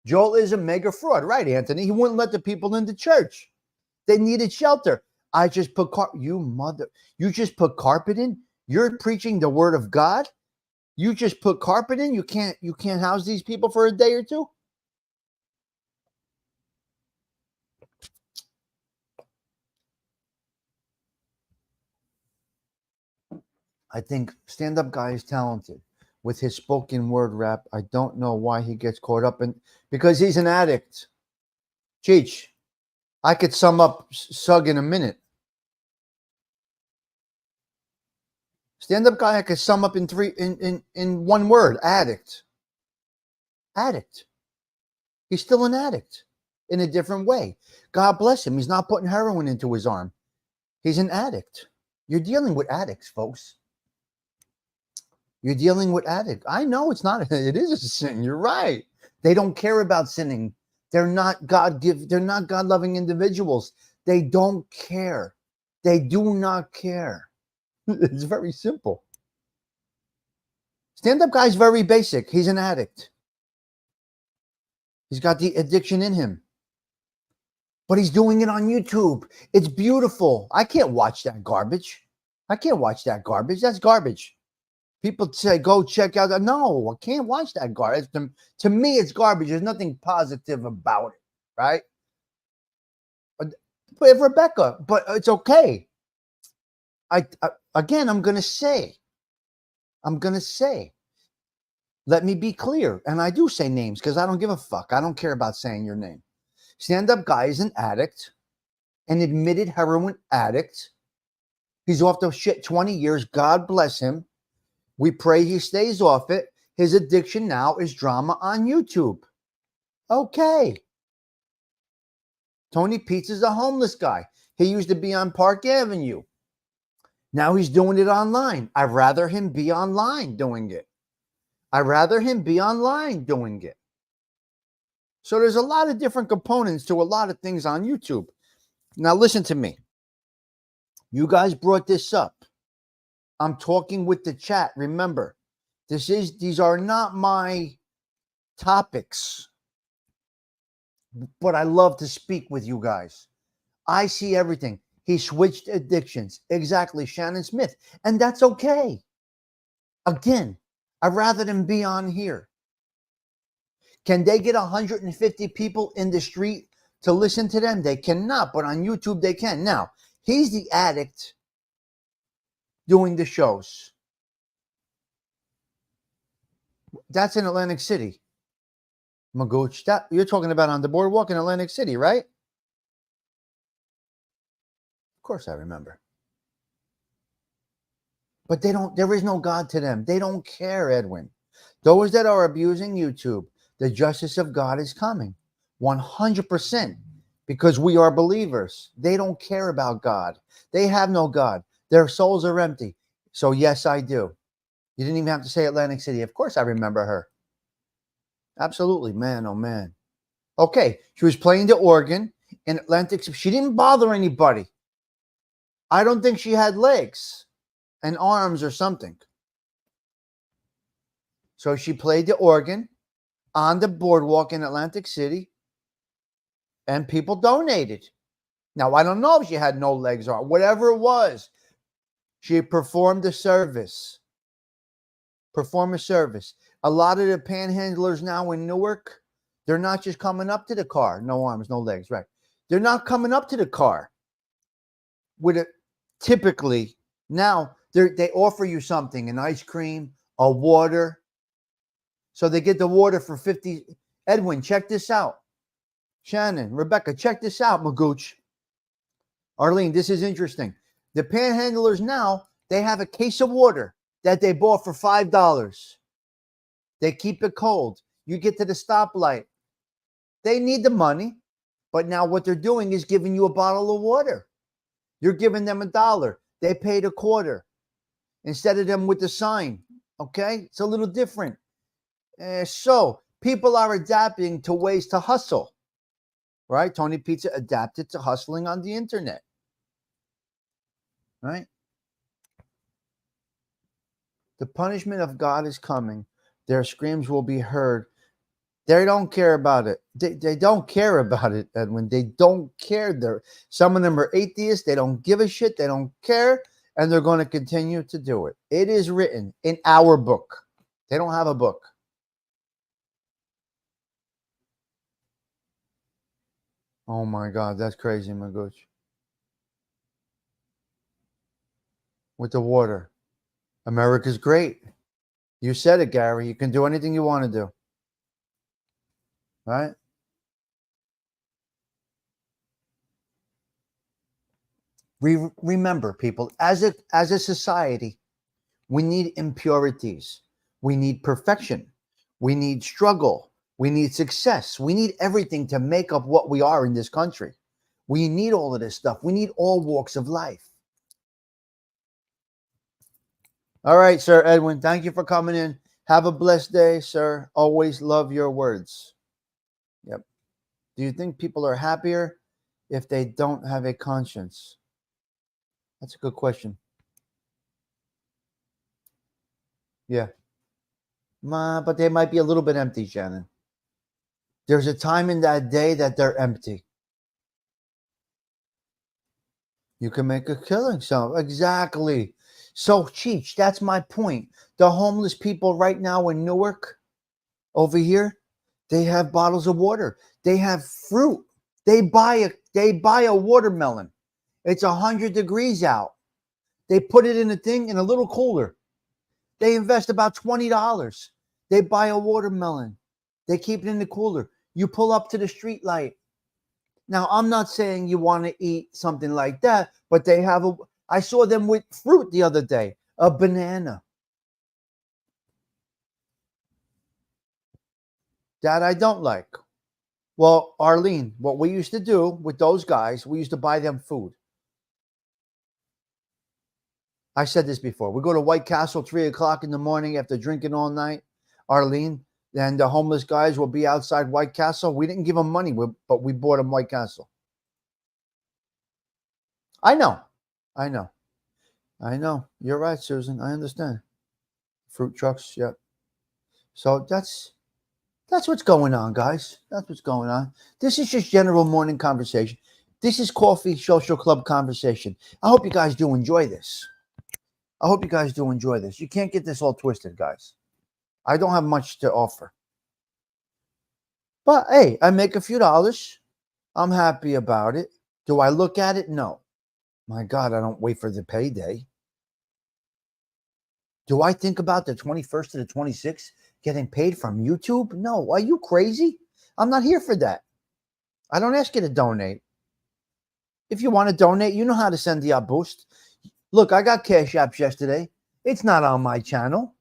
Joel is a mega fraud, right, Anthony? He wouldn't let the people into church. They needed shelter. I just put you just put carpet in. You're preaching the word of God. You just put carpet in. You can't house these people for a day or two. I think stand-up guy is talented with his spoken word rap. I don't know why he gets caught up in, because he's an addict. Cheech, I could sum up Sug in a minute. Stand-up guy, I could sum up in one word: addict. Addict. He's still an addict in a different way. God bless him. He's not putting heroin into his arm. He's an addict. You're dealing with addicts, folks. You're dealing with addicts. I know it's not. It is a sin. You're right. They don't care about sinning. They're not They're not God-loving individuals. They don't care. They do not care. It's very simple. Stand-up guy's very basic. He's an addict. He's got the addiction in him. But he's doing it on YouTube. It's beautiful. I can't watch that garbage. I can't watch that garbage. That's garbage. People say, go check out that. No, I can't watch that garbage. To me, it's garbage. There's nothing positive about it, right? But Rebecca, but it's okay. Again, I'm going to say, let me be clear. And I do say names because I don't give a fuck. I don't care about saying your name. Stand-up guy is an addict, an admitted heroin addict. He's off the shit 20 years. God bless him. We pray he stays off it. His addiction now is drama on YouTube. Okay. Tony Pizza's a homeless guy. He used to be on Park Avenue. Now he's doing it online. I'd rather him be online doing it. So there's a lot of different components to a lot of things on YouTube. Now listen to me. You guys brought this up. I'm talking with the chat. Remember, these are not my topics, but I love to speak with you guys. I see everything. He switched addictions. Exactly, Shannon Smith. And that's okay. Again, I'd rather them be on here. Can they get 150 people in the street to listen to them? They cannot, but on YouTube they can. Now, he's the addict doing the shows. That's in Atlantic City. Magooch, that you're talking about on the boardwalk in Atlantic City, right? Of course I remember. But there is no God to them. They don't care, Edwin. Those that are abusing YouTube, the justice of God is coming. 100%. Because we are believers. They don't care about God. They have no God. Their souls are empty. So yes, I do. You didn't even have to say Atlantic City. Of course I remember her. Absolutely. Man, oh man. Okay. She was playing the organ in Atlantic City. She didn't bother anybody. I don't think she had legs and arms or something. So she played the organ on the boardwalk in Atlantic City and people donated. Now, I don't know if she had no legs or whatever it was. She performed a service. A lot of the panhandlers now in Newark, they're not just coming up to the car. No arms, no legs, right? They're not coming up to the car with it. Typically, now they offer you something, an ice cream, a water. So they get the water for 50. Edwin, check this out. Shannon, Rebecca, check this out, Magooch. Arlene, this is interesting. The panhandlers now, they have a case of water that they bought for $5. They keep it cold. You get to the stoplight. They need the money, but now what they're doing is giving you a bottle of water. You're giving them $1. They paid $0.25 instead of them with the sign. Okay? It's a little different. So people are adapting to ways to hustle. Right? Tony Pizza adapted to hustling on the internet. Right? The punishment of God is coming. Their screams will be heard. They don't care about it. They don't care about it, Edwin. They don't care. Some of them are atheists. They don't give a shit. They don't care. And they're going to continue to do it. It is written in our book. They don't have a book. Oh my God, that's crazy, Magooch. With the water. America's great. You said it, Gary. You can do anything you want to do. Right? Remember, people, as a society, we need impurities. We need perfection. We need struggle. We need success. We need everything to make up what we are in this country. We need all of this stuff. We need all walks of life. All right, Sir Edwin, thank you for coming in. Have a blessed day, sir. Always love your words. Yep. Do you think people are happier if they don't have a conscience? That's a good question. Yeah. But they might be a little bit empty, Shannon. There's a time in that day that they're empty. You can make a killing. So exactly. So, Cheech, that's my point. The homeless people right now in Newark, over here, they have bottles of water. They have fruit. They buy a watermelon. It's 100 degrees out. They put it in a thing in a little cooler. They invest about $20. They buy a watermelon. They keep it in the cooler. You pull up to the street light. Now, I'm not saying you want to eat something like that, but they have I saw them with fruit the other day, a banana. That I don't like. Well, Arlene, what we used to do with those guys, we used to buy them food. I said this before. We go to White Castle 3 o'clock in the morning after drinking all night. Arlene, and the homeless guys will be outside White Castle. We didn't give them money, but we bought them White Castle. I know. You're right, Susan. I understand. Fruit trucks, yep. So that's what's going on, guys. That's what's going on. This is just general morning conversation. This is Kawfee Social Club conversation. I hope you guys do enjoy this. You can't get this all twisted, guys. I don't have much to offer. But hey, I make a few dollars. I'm happy about it. Do I look at it? No. My God, I don't wait for the payday. Do I think about the 21st to the 26th getting paid from YouTube? No. Are you crazy? I'm not here for that. I don't ask you to donate. If you want to donate, you know how to send the boost. Look, I got Cash Apps yesterday. It's not on my channel.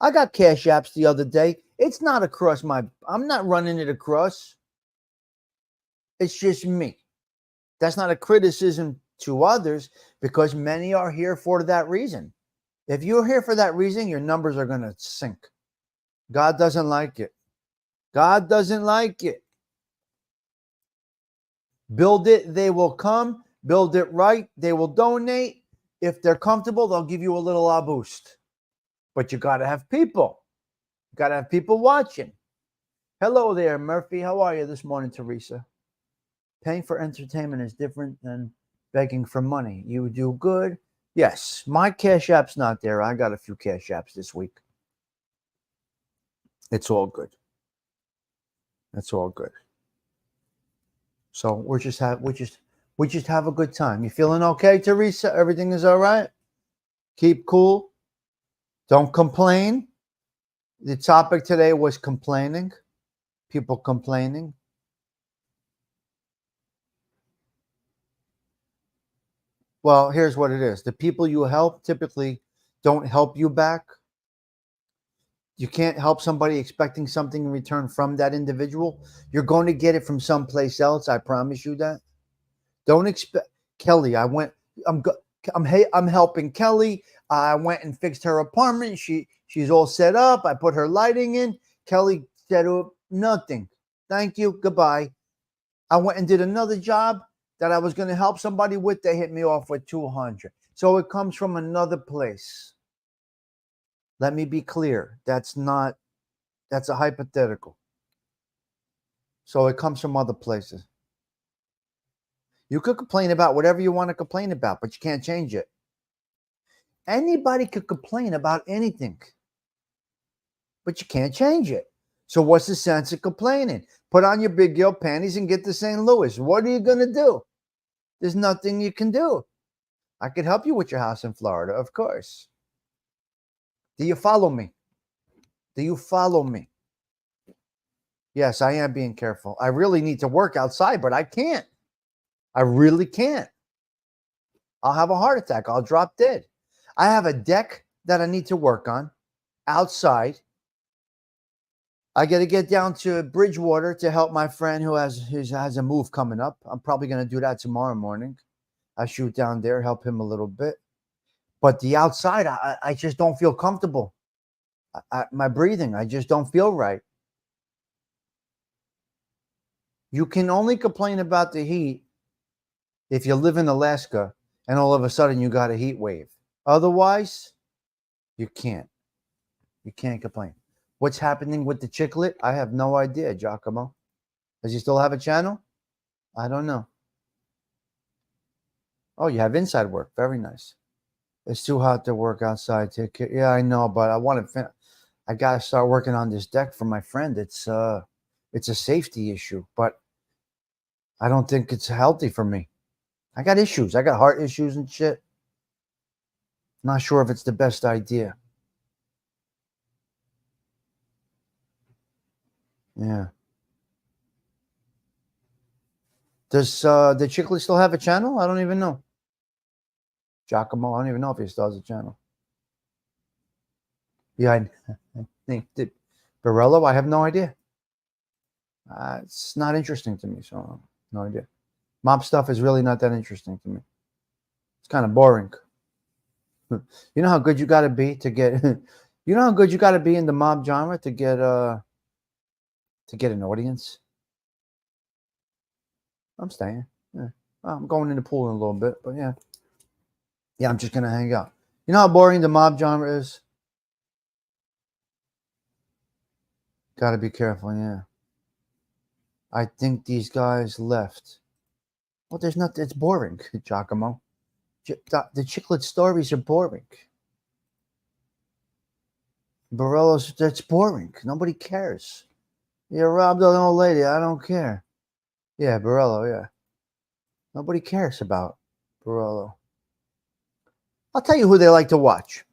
I got Cash Apps the other day. It's not across I'm not running it across. It's just me. That's not a criticism to others because many are here for that reason. If you're here for that reason, your numbers are going to sink. God doesn't like it. God doesn't like it. Build it, they will come. Build it right, they will donate. If they're comfortable, they'll give you a little boost. But you got to have people. You got to have people watching. Hello there, Murphy. How are you this morning, Teresa? Paying for entertainment is different than begging for money. You do good. Yes, my Cash App's not there. I got a few Cash Apps this week. It's all good. It's all good. So we just have a good time. You feeling okay, Teresa? Everything is all right? Keep cool. Don't complain. The topic today was complaining. People complaining. Well, here's what it is. The people you help typically don't help you back. You can't help somebody expecting something in return from that individual. You're going to get it from someplace else. I promise you that. Don't expect Kelly. I'm helping Kelly. I went and fixed her apartment. She's all set up. I put her lighting in. Kelly said, oh, nothing. Thank you. Goodbye. I went and did another job that I was going to help somebody with. They hit me off with $200. So it comes from another place. Let me be clear. That's a hypothetical. So it comes from other places. You could complain about whatever you want to complain about, but you can't change it. Anybody could complain about anything, but you can't change it. So what's the sense of complaining? Put on your big girl panties and get to St. Louis. What are you going to do? There's nothing you can do. I could help you with your house in Florida, of course. Do you follow me? Do you follow me? Yes, I am being careful. I really need to work outside, but I can't. I really can't. I'll have a heart attack. I'll drop dead. I have a deck that I need to work on outside. I got to get down to Bridgewater to help my friend who has a move coming up. I'm probably going to do that tomorrow morning. I shoot down there, help him a little bit. But the outside, I just don't feel comfortable. My breathing, I just don't feel right. You can only complain about the heat if you live in Alaska and all of a sudden you got a heat wave. Otherwise, you can't. You can't complain. What's happening with the chicklet? I have no idea, Giacomo. Does he still have a channel? I don't know. Oh, you have inside work. Very nice. It's too hot to work outside. Yeah, I know, but I got to start working on this deck for my friend. It's a safety issue, but I don't think it's healthy for me. I got issues. I got heart issues and shit. Not sure if it's the best idea. Yeah. Does the Chicklet still have a channel? I don't even know. Giacomo, I don't even know if he still has a channel. Yeah, I think that Barello, I have no idea. It's not interesting to me, so no idea. Mob stuff is really not that interesting to me. It's kind of boring. You know how good you got to be to get. You know how good you got to be in the mob genre to get an audience. I'm staying. Yeah. I'm going in the pool in a little bit, but yeah. Yeah, I'm just gonna hang out. You know how boring the mob genre is? Gotta be careful, yeah. I think these guys left. Well, there's nothing. It's boring, Giacomo. The Chicklet stories are boring. Borello's, that's boring. Nobody cares. You robbed an old lady. I don't care. Yeah, Borello, yeah. Nobody cares about Borello. I'll tell you who they like to watch.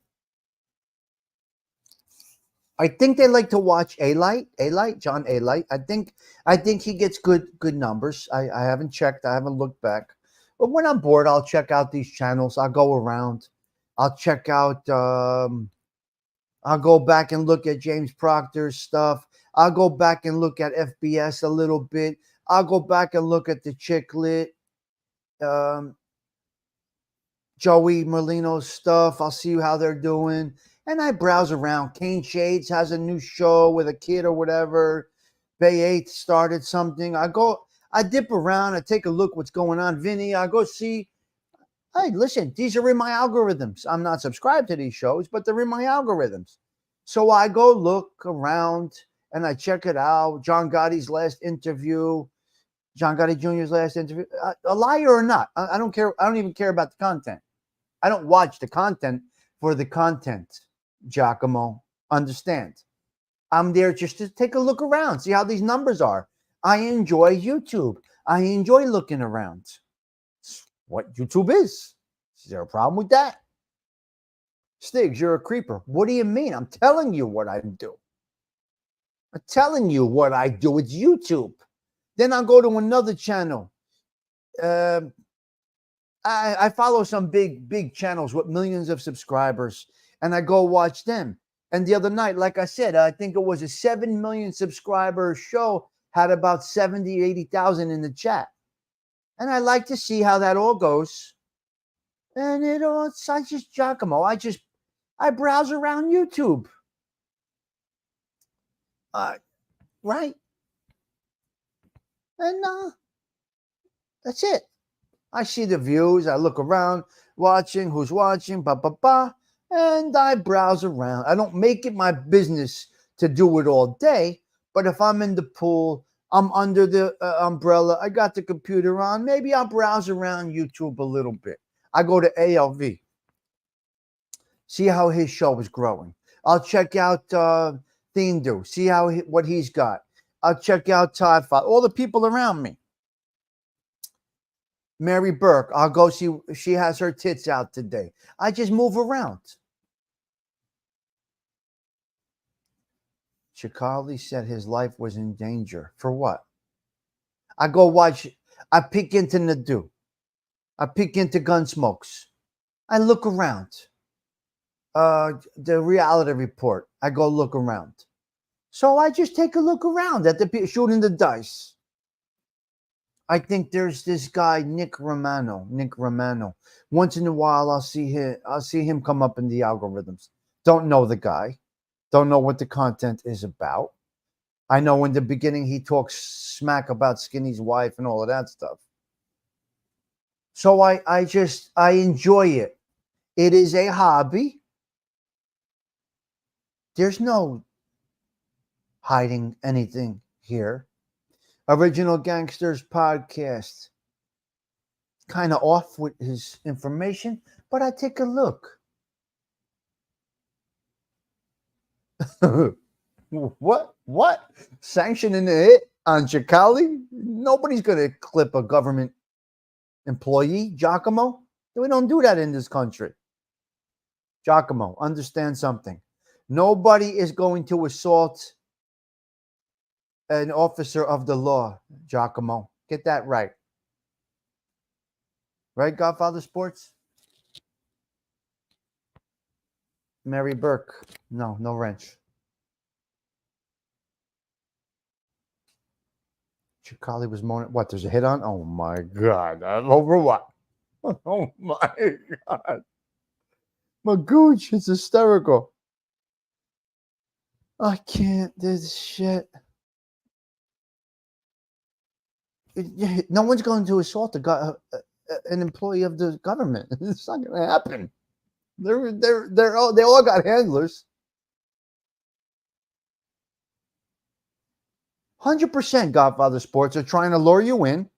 I think they like to watch A-Light, John A-Light. I think he gets good numbers. I haven't checked. I haven't looked back. But when I'm bored, I'll check out these channels. I'll go around. I'll check out I'll go back and look at James Proctor's stuff. I'll go back and look at FBS a little bit. I'll go back and look at the Chicklet, Joey Merlino's stuff. I'll see how they're doing. And I browse around. Kane Shades has a new show with a kid or whatever. Bay 8 started something. I dip around. I take a look what's going on. Vinny, I go see. Hey, listen, these are in my algorithms. I'm not subscribed to these shows, but they're in my algorithms. So I go look around and I check it out. John Gotti's last interview. John Gotti Jr.'s last interview. A liar or not, I don't care. I don't even care about the content. I don't watch the content for the content, Giacomo. Understand? I'm there just to take a look around, see how these numbers are. I enjoy YouTube. I enjoy looking around. It's what YouTube is. Is there a problem with that? Stigs, you're a creeper. What do you mean? I'm telling you what I do. I'm telling you what I do. It's YouTube. Then I'll go to another channel. I follow some big channels with millions of subscribers, and I go watch them. And the other night, like I said, I think it was a 7 million subscriber show, had about 70, 80,000 in the chat. And I like to see how that all goes. And I just Giacomo. I browse around YouTube. Right? And that's it. I see the views. I look around, watching, who's watching, and I browse around. I don't make it my business to do it all day, but if I'm in the pool, I'm under the umbrella, I got the computer on, maybe I'll browse around YouTube a little bit. I go to ALV, see how his show is growing. I'll check out Thindu, see what he's got. I'll check out Todd Fox, all the people around me. Mary Burke, I'll go see, she has her tits out today. I just move around. Chikali said his life was in danger. For what? I go watch, I peek into Nadu. I peek into Gunsmokes. I look around. The reality report, I go look around. So I just take a look around at the shooting the dice. I think there's this guy, Nick Romano. Once in a while, I'll see him come up in the algorithms. Don't know the guy. Don't know what the content is about. I know in the beginning he talks smack about Skinny's wife and all of that stuff. So I enjoy it. It is a hobby. There's no hiding anything here. Original Gangsters podcast. Kind of off with his information, but I take a look. What? Sanctioning a hit on Chikali? Nobody's going to clip a government employee, Giacomo. We don't do that in this country. Giacomo, understand something. Nobody is going to assault an officer of the law, Giacomo. Get that right. Right, Godfather Sports? Mary Burke. No wrench. Chikali was moaning. What, there's a hit on? Oh, my God. Over what? Oh, my God. Magooch, it's hysterical. I can't. This shit. No one's going to assault an employee of the government. It's not going to happen. They all got handlers. 100% Godfather Sports are trying to lure you in.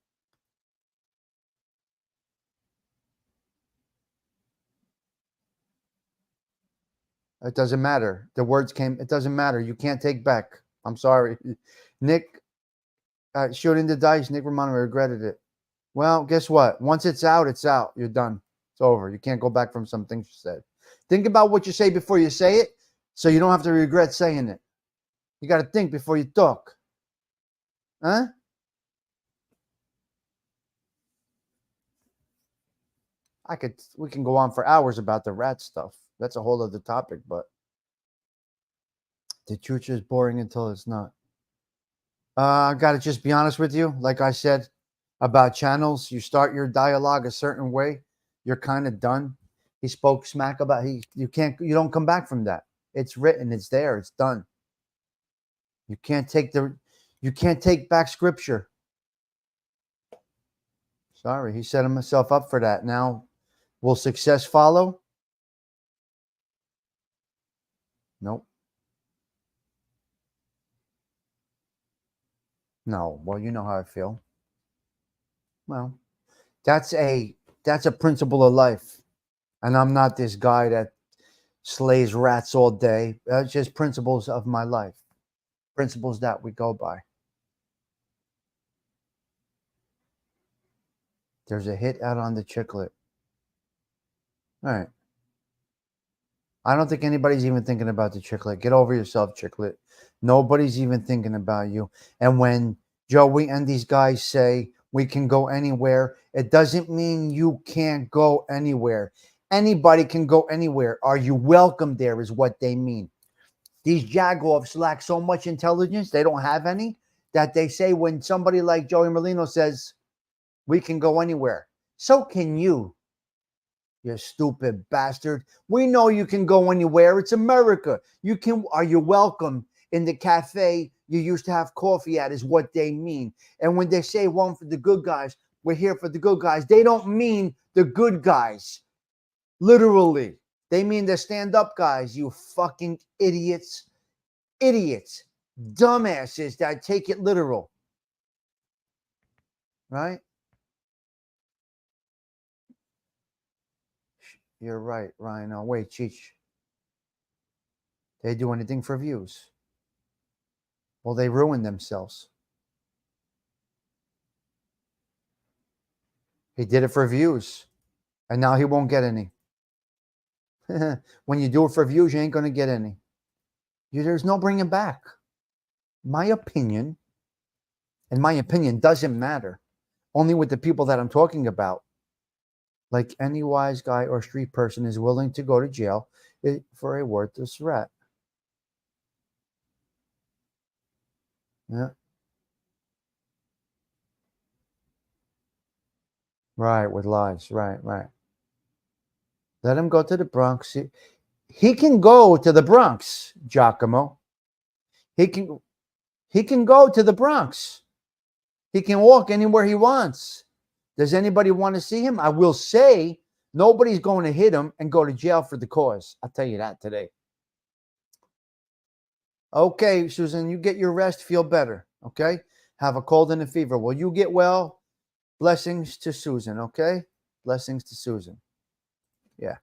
It doesn't matter. The words came. It doesn't matter. You can't take back. I'm sorry. Nick, shooting the dice, Nick Romano regretted it. Well, guess what? Once it's out, it's out. You're done. It's over. You can't go back from some things you said. Think about what you say before you say it, so you don't have to regret saying it. You got to think before you talk. Huh? We can go on for hours about the rat stuff. That's a whole other topic, but the truth is boring until it's not. I got to just be honest with you. Like I said about channels, you start your dialogue a certain way, you're kind of done. He spoke smack about you don't come back from that. It's written, it's there, it's done. You can't take back scripture. Sorry, he set himself up for that. Now, will success follow? Nope. No. Well, you know how I feel. Well, that's a principle of life. And I'm not this guy that slays rats all day. That's just principles of my life. Principles that we go by. There's a hit out on the chiclet. All right. I don't think anybody's even thinking about the chiclet. Get over yourself, chiclet. Nobody's even thinking about you. And when Joey and these guys say we can go anywhere, it doesn't mean you can't go anywhere. Anybody can go anywhere. Are you welcome there is what they mean. These jagoffs lack so much intelligence, they don't have any, that they say when somebody like Joey Merlino says, we can go anywhere. So can you, you stupid bastard. We know you can go anywhere. It's America. Are you welcome in the cafe you used to have coffee at is what they mean. And when they say one for the good guys, we're here for the good guys, they don't mean the good guys. Literally. They mean the stand-up guys, you fucking idiots. Idiots. Dumbasses that take it literal. Right? You're right, Ryan. Oh, wait, Cheech. They do anything for views. Well, they ruin themselves. He did it for views. And now he won't get any. When you do it for views, you ain't going to get any. There's no bringing back. My opinion, and my opinion doesn't matter. Only with the people that I'm talking about. Like any wise guy or street person is willing to go to jail for a worthless threat. Yeah. Right, with lies. Right. Let him go to the Bronx. He can go to the Bronx, Giacomo. He can go to the Bronx. He can walk anywhere he wants. Does anybody want to see him? I will say nobody's going to hit him and go to jail for the cause. I'll tell you that today. Okay, Susan, you get your rest, feel better. Okay? Have a cold and a fever. Will you get well? Blessings to Susan, okay? Blessings to Susan. Yeah.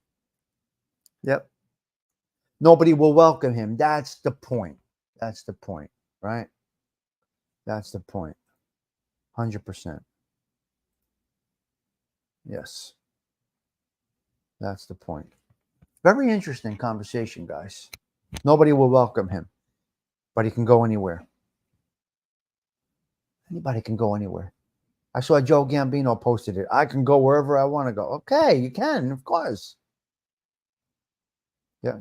Yep. Nobody will welcome him. That's the point. That's the point, right? That's the point. 100%. Yes. That's the point. Very interesting conversation, guys. Nobody will welcome him, but he can go anywhere. Anybody can go anywhere. I saw Joe Gambino posted it. I can go wherever I want to go. Okay, you can, of course. Yeah.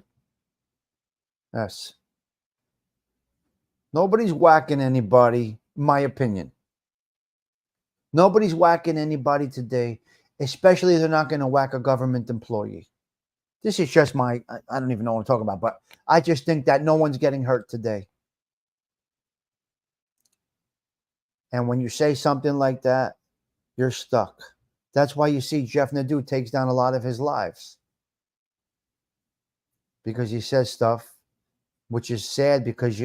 Yes. Nobody's whacking anybody, my opinion. Nobody's whacking anybody today, especially if they're not going to whack a government employee. This is just I don't even know what I'm talking about, but I just think that no one's getting hurt today. And when you say something like that, you're stuck. That's why you see Jeff Nadeau takes down a lot of his lives. Because he says stuff, which is sad because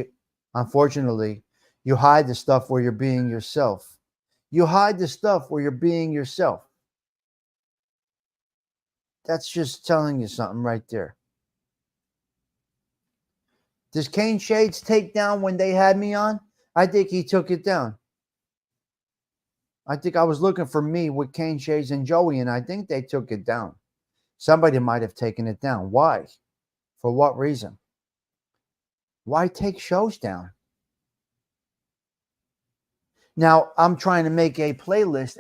unfortunately, you hide the stuff where you're being yourself. You hide the stuff where you're being yourself. That's just telling you something right there. Does Kane Shades take down when they had me on? I think he took it down. I think I was looking for me with Kane Shades and Joey, and I think they took it down. Somebody might have taken it down. Why? For what reason? Why take shows down? Now, I'm trying to make a playlist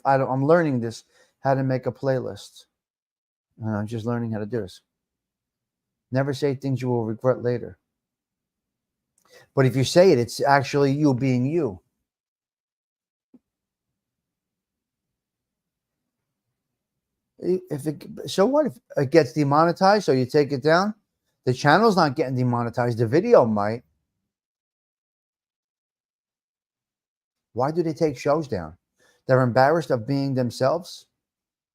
I'm learning this, how to make a playlist. And I'm just learning how to do this. Never say things you will regret later. But if you say it, it's actually you being you. So what if it gets demonetized? So you take it down? The channel's not getting demonetized. The video might. Why do they take shows down? They're embarrassed of being themselves?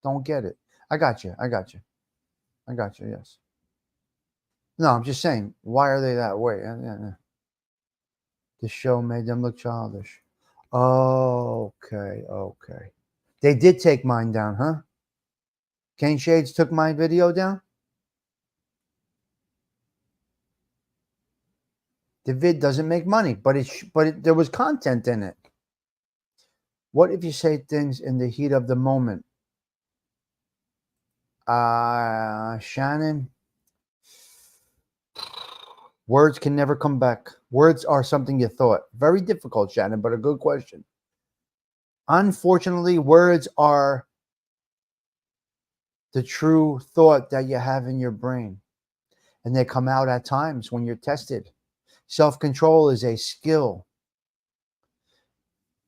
Don't get it. I got you. Yes. No, I'm just saying, why are they that way? The show made them look childish. Oh, okay. They did take mine down, huh? Kane Shades took my video down? The vid doesn't make money, but there was content in it. What if you say things in the heat of the moment? Shannon, words can never come back. Words are something you thought. Very difficult, Shannon, but a good question. Unfortunately, words are the true thought that you have in your brain. And they come out at times when you're tested. Self-control is a skill.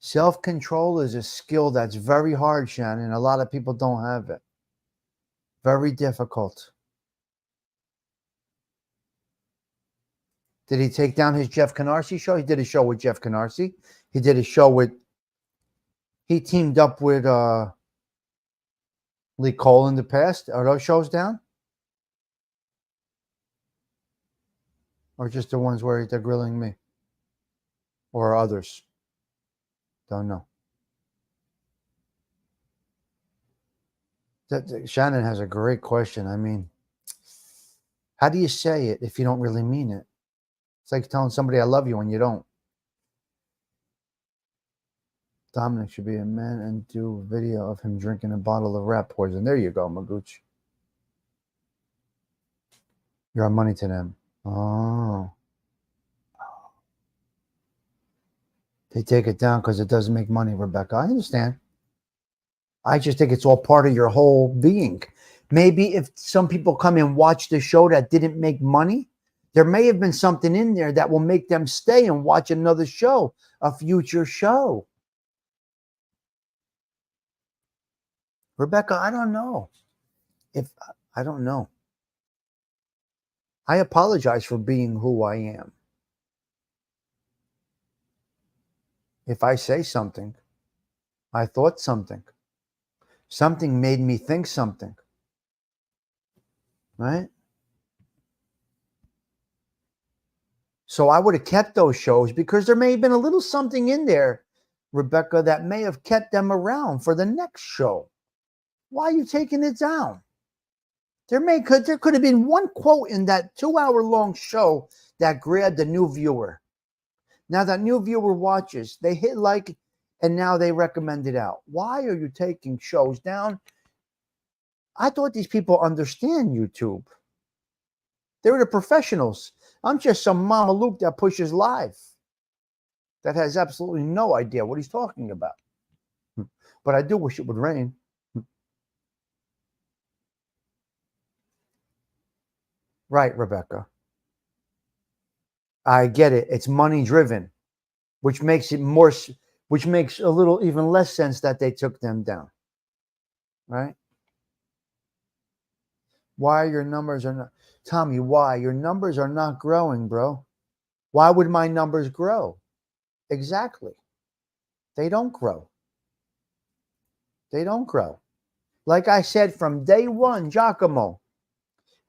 Self-control is a skill that's very hard, Shannon. A lot of people don't have it. Very difficult. Did he take down his Jeff Canarsie show? He did a show with Jeff Canarsie. He did a show he teamed up with Lee Cole in the past. Are those shows down? Or just the ones where they're grilling me? Or others? Don't know. Shannon has a great question. I mean, how do you say it if you don't really mean it? It's like telling somebody I love you when you don't. Dominic should be a man and do a video of him drinking a bottle of rat poison. There you go, Magooch. You're on money to them. Oh. They take it down because it doesn't make money, Rebecca. I understand. I just think it's all part of your whole being. Maybe if some people come and watch the show that didn't make money, there may have been something in there that will make them stay and watch another show, a future show. Rebecca, I don't know. I don't know. I apologize for being who I am. If I say something, I thought something. Something made me think something. Right? So I would have kept those shows because there may have been a little something in there, Rebecca, that may have kept them around for the next show. Why are you taking it down? There could have been one quote in that 2-hour-long show that grabbed a new viewer. Now that new viewer watches, they hit like, and now they recommend it out. Why are you taking shows down? I thought these people understand YouTube. They're the professionals. I'm just some Mama Luke that pushes live, that has absolutely no idea what he's talking about. But I do wish it would rain. Right, Rebecca. I get it. It's money driven, which makes it more, which makes a little even less sense that they took them down. Right? Why your numbers are not, Tommy, why? Your numbers are not growing, bro. Why would my numbers grow? Exactly. They don't grow. They don't grow. Like I said from day one, Giacomo,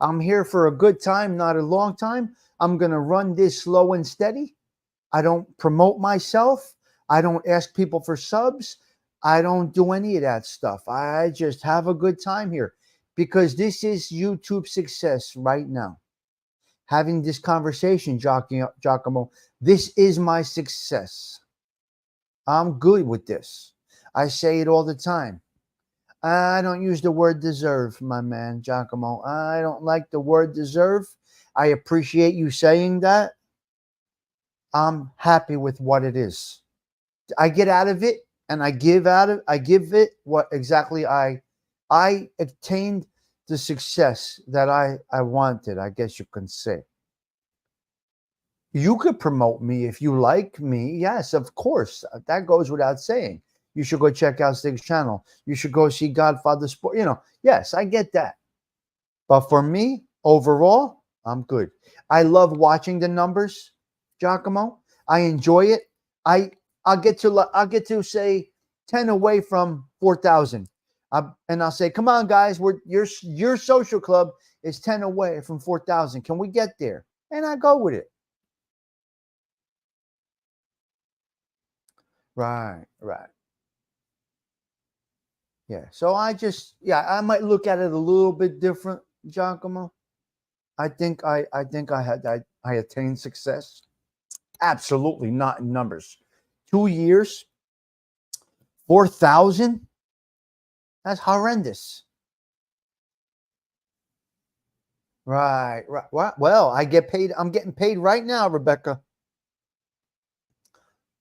I'm here for a good time, not a long time. I'm going to run this slow and steady. I don't promote myself. I don't ask people for subs. I don't do any of that stuff. I just have a good time here because this is YouTube success right now. Having this conversation, Giacomo, this is my success. I'm good with this. I say it all the time. I don't use the word deserve, my man, Giacomo. I don't like the word deserve. I appreciate you saying that. I'm happy with what it is. I get out of it and I give it what exactly I attained the success that I wanted, I guess you can say. You could promote me if you like me. Yes, of course. That goes without saying. You should go check out Stigs' channel. You should go see Godfather Sport. Yes, I get that. But for me, overall, I'm good. I love watching the numbers, Giacomo. I enjoy it. I'll get to say 10 away from 4,000. And I'll say, come on, guys, your social club is 10 away from 4,000. Can we get there? And I go with it. Right. Yeah. So I might look at it a little bit different, Giacomo. I think I attained success. Absolutely not in numbers. 2 years, 4,000. That's horrendous. Right. Well, I get paid. I'm getting paid right now, Rebecca.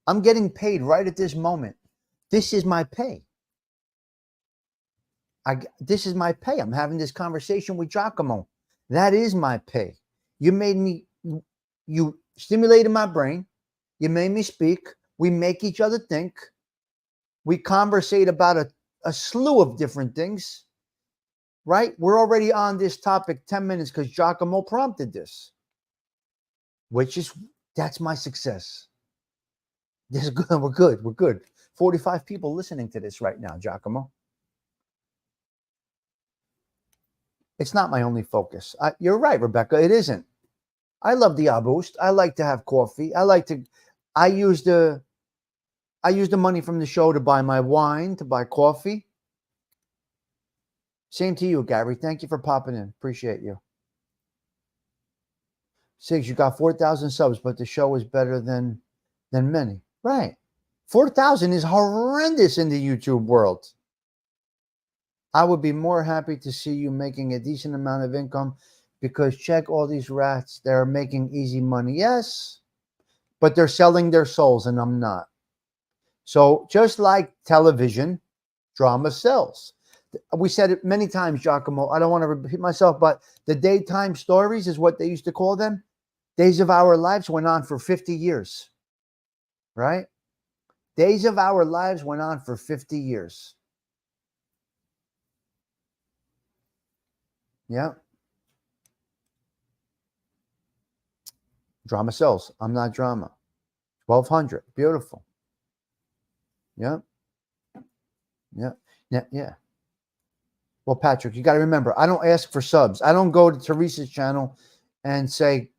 I'm getting paid right at this moment. This is my pay. This is my pay. I'm having this conversation with Giacomo. That is my pay. You stimulated my brain. You made me speak. We make each other think. We conversate about a slew of different things. Right? We're already on this topic 10 minutes because Giacomo prompted this. That's my success. This is good. We're good. 45 people listening to this right now, Giacomo. It's not my only focus. You're right, Rebecca. It isn't. I love the boost. I like to have coffee. I use the money from the show to buy my wine, to buy coffee. Same to you, Gary. Thank you for popping in. Appreciate you. Sigs, you got 4,000 subs, but the show is better than many. Right. 4,000 is horrendous in the YouTube world. I would be more happy to see you making a decent amount of income, because check all these rats. They're making easy money. Yes, but they're selling their souls, and I'm not. So just like television, drama sells. We said it many times, Giacomo. I don't want to repeat myself, but the daytime stories is what they used to call them. Days of Our Lives went on for 50 years, right? Days of Our Lives went on for 50 years. Yeah. Drama sells. I'm not drama. 1,200. Beautiful. Yeah. Yeah. Yeah. Yeah. Well, Patrick, you got to remember, I don't ask for subs. I don't go to Teresa's channel and say,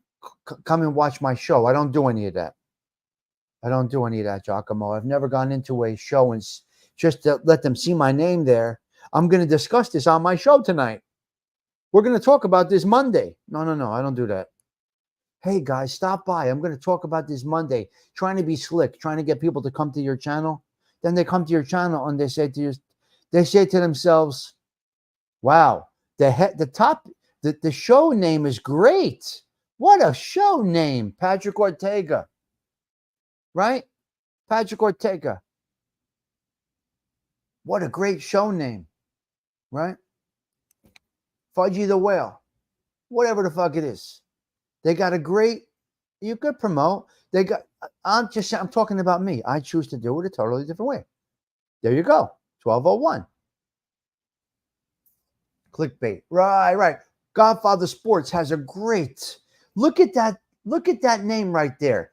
come and watch my show. I don't do any of that. I don't do any of that, Giacomo. I've never gone into a show and just to let them see my name there. I'm going to discuss this on my show tonight. We're going to talk about this Monday. No. I don't do that. Hey, guys, stop by. I'm going to talk about this Monday. Trying to be slick, trying to get people to come to your channel. Then they come to your channel and they say to themselves, wow, the show name is great. What a show name, Patrick Ortega. Right? Patrick Ortega. What a great show name. Right? Fudgy the Whale. Whatever the fuck it is. They got a great, you could promote. I'm talking about me. I choose to do it a totally different way. There you go. 1201. Clickbait. Right. Godfather Sports has a great, look at that name right there.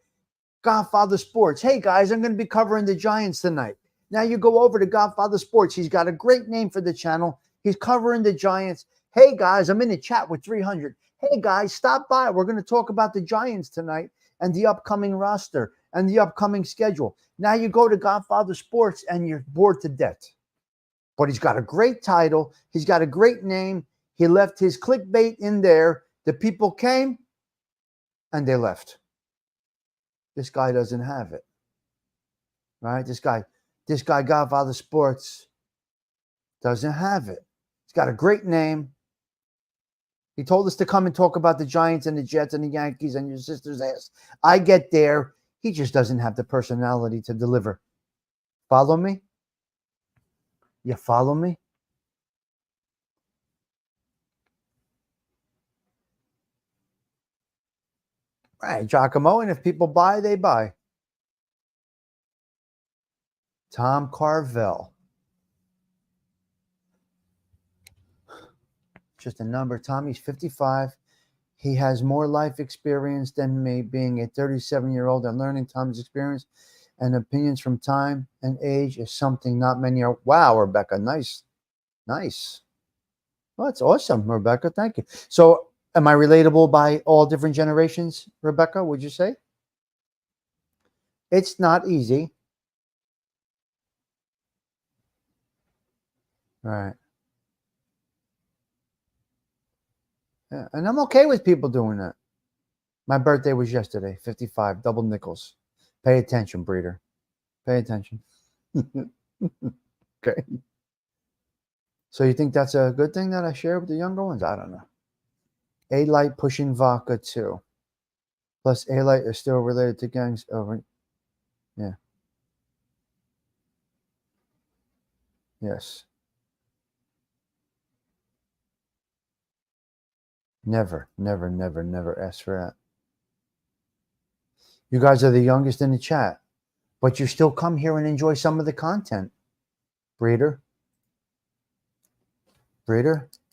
Godfather Sports. Hey guys, I'm going to be covering the Giants tonight. Now you go over to Godfather Sports. He's got a great name for the channel. He's covering the Giants. Hey guys, I'm in a chat with 300. Hey guys, stop by. We're going to talk about the Giants tonight and the upcoming roster and the upcoming schedule. Now you go to Godfather Sports and you're bored to death. But he's got a great title. He's got a great name. He left his clickbait in there. The people came and they left. This guy doesn't have it. Right? This guy, Godfather Sports, doesn't have it. He's got a great name. He told us to come and talk about the Giants and the Jets and the Yankees and your sister's ass. I get there. He just doesn't have the personality to deliver. Follow me? You follow me? Right, Giacomo. And if people buy, they buy. Tom Carvel. Just a number. Tommy's 55. He has more life experience than me, being a 37-year-old, and learning Tom's experience and opinions from time and age is something not many are. Wow, Rebecca. Nice. Well, that's awesome, Rebecca. Thank you. So am I relatable by all different generations, Rebecca, would you say? It's not easy. Right. Yeah, and I'm okay with people doing that. My birthday was yesterday, 55, double nickels. Pay attention, breeder. Pay attention. Okay. So you think that's a good thing that I share with the younger ones? I don't know. A-Light pushing vodka too. Plus A-Light is still related to gangs over. Yeah. Yes. Never ask for that. You guys are the youngest in the chat, but you still come here and enjoy some of the content. Breeder.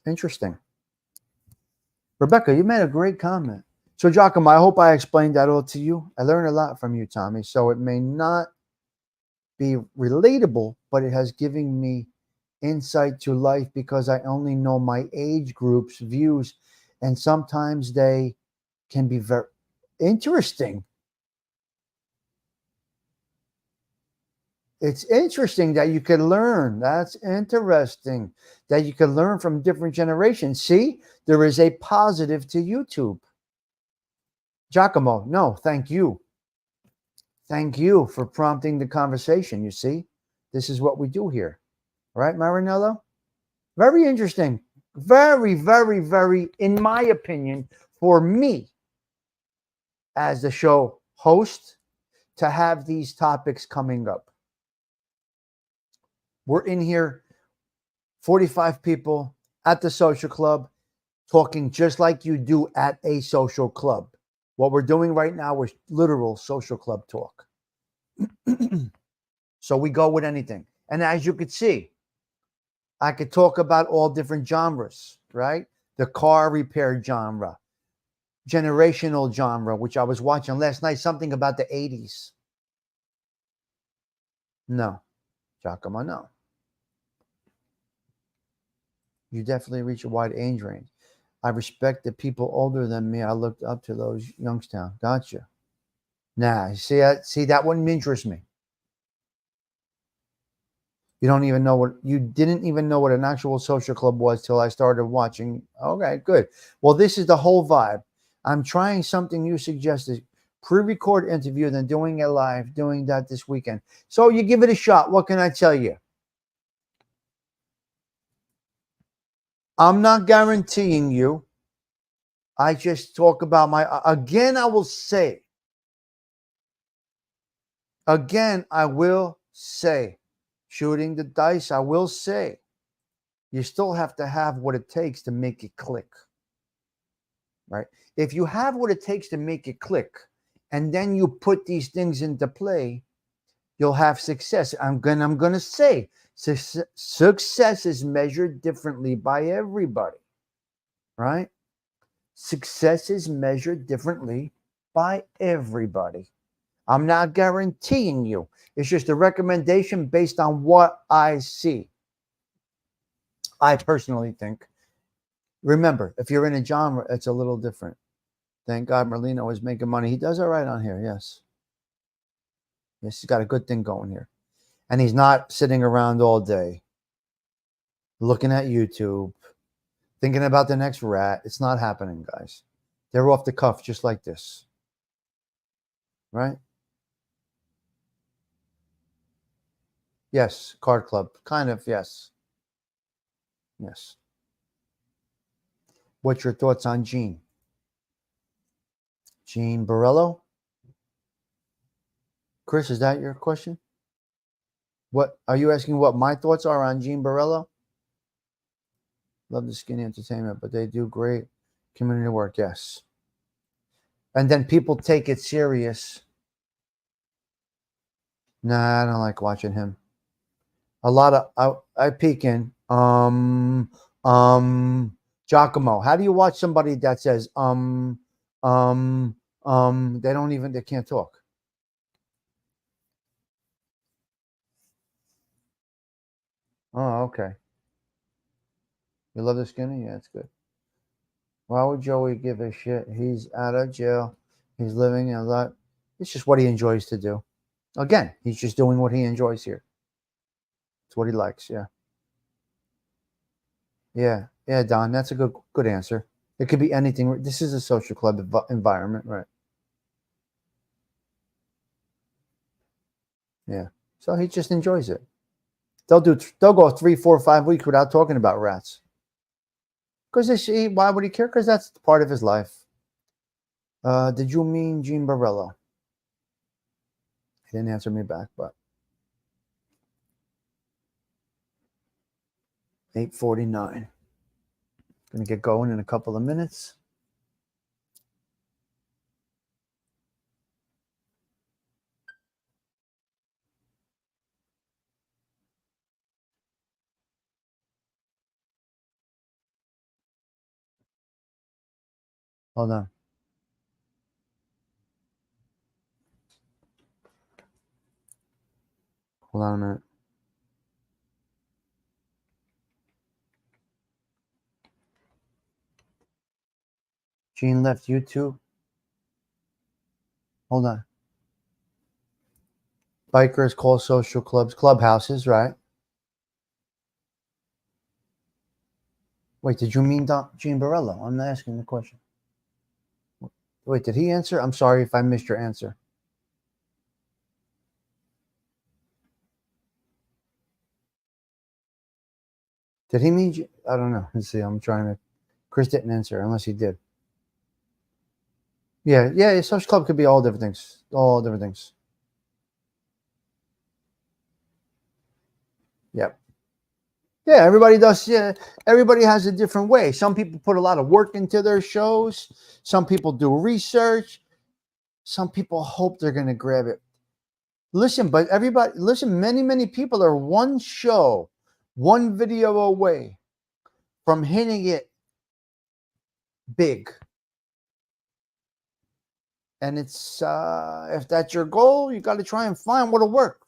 Interesting. Rebecca, you made a great comment. So, Giacomo, I hope I explained that all to you. I learned a lot from you, Tommy. So it may not be relatable, but it has given me insight to life because I only know my age group's views. And sometimes they can be very interesting. It's interesting that you can learn. That's interesting that you can learn from different generations. See, there is a positive to YouTube. Giacomo, no, thank you. Thank you for prompting the conversation. You see, this is what we do here. Right, Marinello? Very interesting. Very, very, very, in my opinion, for me as the show host, to have these topics coming up. We're in here, 45 people at the social club, talking just like you do at a social club. What we're doing right now is literal social club talk. So we go with anything. And as you could see, I could talk about all different genres, right? The car repair genre, generational genre, which I was watching last night, something about the 80s. No, Giacomo, no. You definitely reach a wide age range. I respect the people older than me. I looked up to those Youngstown. Gotcha. Nah, see that wouldn't interest me. You didn't even know what an actual social club was till I started watching. Okay, good. Well, this is the whole vibe. I'm trying something you suggested. Pre-record interview, then doing it live, doing that this weekend. So you give it a shot. What can I tell you? I'm not guaranteeing you. I just talk about again, I will say, shooting the dice, I will say, you still have to have what it takes to make it click, right? If you have what it takes to make it click, and then you put these things into play, you'll have success. I'm gonna say, success is measured differently by everybody, right? Success is measured differently by everybody. I'm not guaranteeing you. It's just a recommendation based on what I see. I personally think. Remember, if you're in a genre, it's a little different. Thank God Merlino is making money. He does all right on here, yes. Yes, he's got a good thing going here. And he's not sitting around all day looking at YouTube, thinking about the next rat. It's not happening, guys. They're off the cuff just like this. Right? Yes, card club. Kind of, yes. Yes. What's your thoughts on Gene? Gene Borello? Chris, is that your question? What are you asking what my thoughts are on Gene Borello? Love the skinny entertainment, but they do great community work, yes. And then people take it serious. Nah, I don't like watching him. A lot of I peek in. Giacomo. How do you watch somebody that says they can't talk? Oh, okay. You love the skinny? Yeah, it's good. Why would Joey give a shit? He's out of jail. He's living a lot. It's just what he enjoys to do. Again, he's just doing what he enjoys here. It's what he likes. Yeah. Yeah. Yeah, Don. That's a good answer. It could be anything. This is a social club environment, right? Yeah. So he just enjoys it. They'll go 3, 4, 5 weeks without talking about rats. Because why would he care? Because that's part of his life. Did you mean Gene Borello? He didn't answer me back, but 8:49. Gonna get going in a couple of minutes. Hold on. Hold on a minute. Gene left YouTube. Hold on. Bikers call social clubs clubhouses, right? Wait, did you mean Gene Barello? I'm not asking the question. Wait, did he answer? I'm sorry if I missed your answer. Did he mean? I don't know. Let's see. I'm trying to. Chris didn't answer unless he did. Yeah, a social club could be all different things. All different things. Yep. Yeah, everybody does. Yeah, everybody has a different way. Some people put a lot of work into their shows. Some people do research. Some people hope they're going to grab it. Listen, but everybody, listen, many people are one show, one video away from hitting it big. And it's, if that's your goal, you got to try and find what'll work.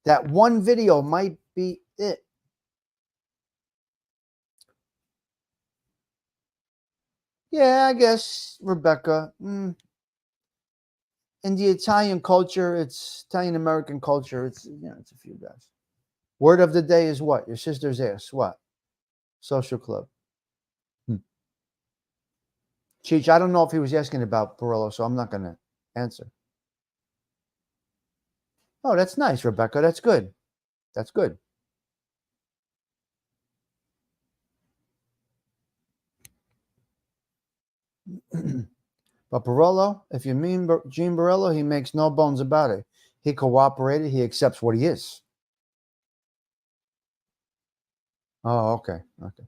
That one video might be it. Yeah, I guess, Rebecca. In the Italian culture, it's Italian American culture. It's it's a few guys. Word of the day is what? Your sister's ass. What? Social club. Cheech, I don't know if he was asking about Barello, so I'm not going to answer. Oh, that's nice, Rebecca. That's good. That's good. But Barello, if you mean Gene Barello, he makes no bones about it. He cooperated. He accepts what he is. Oh, okay. Okay.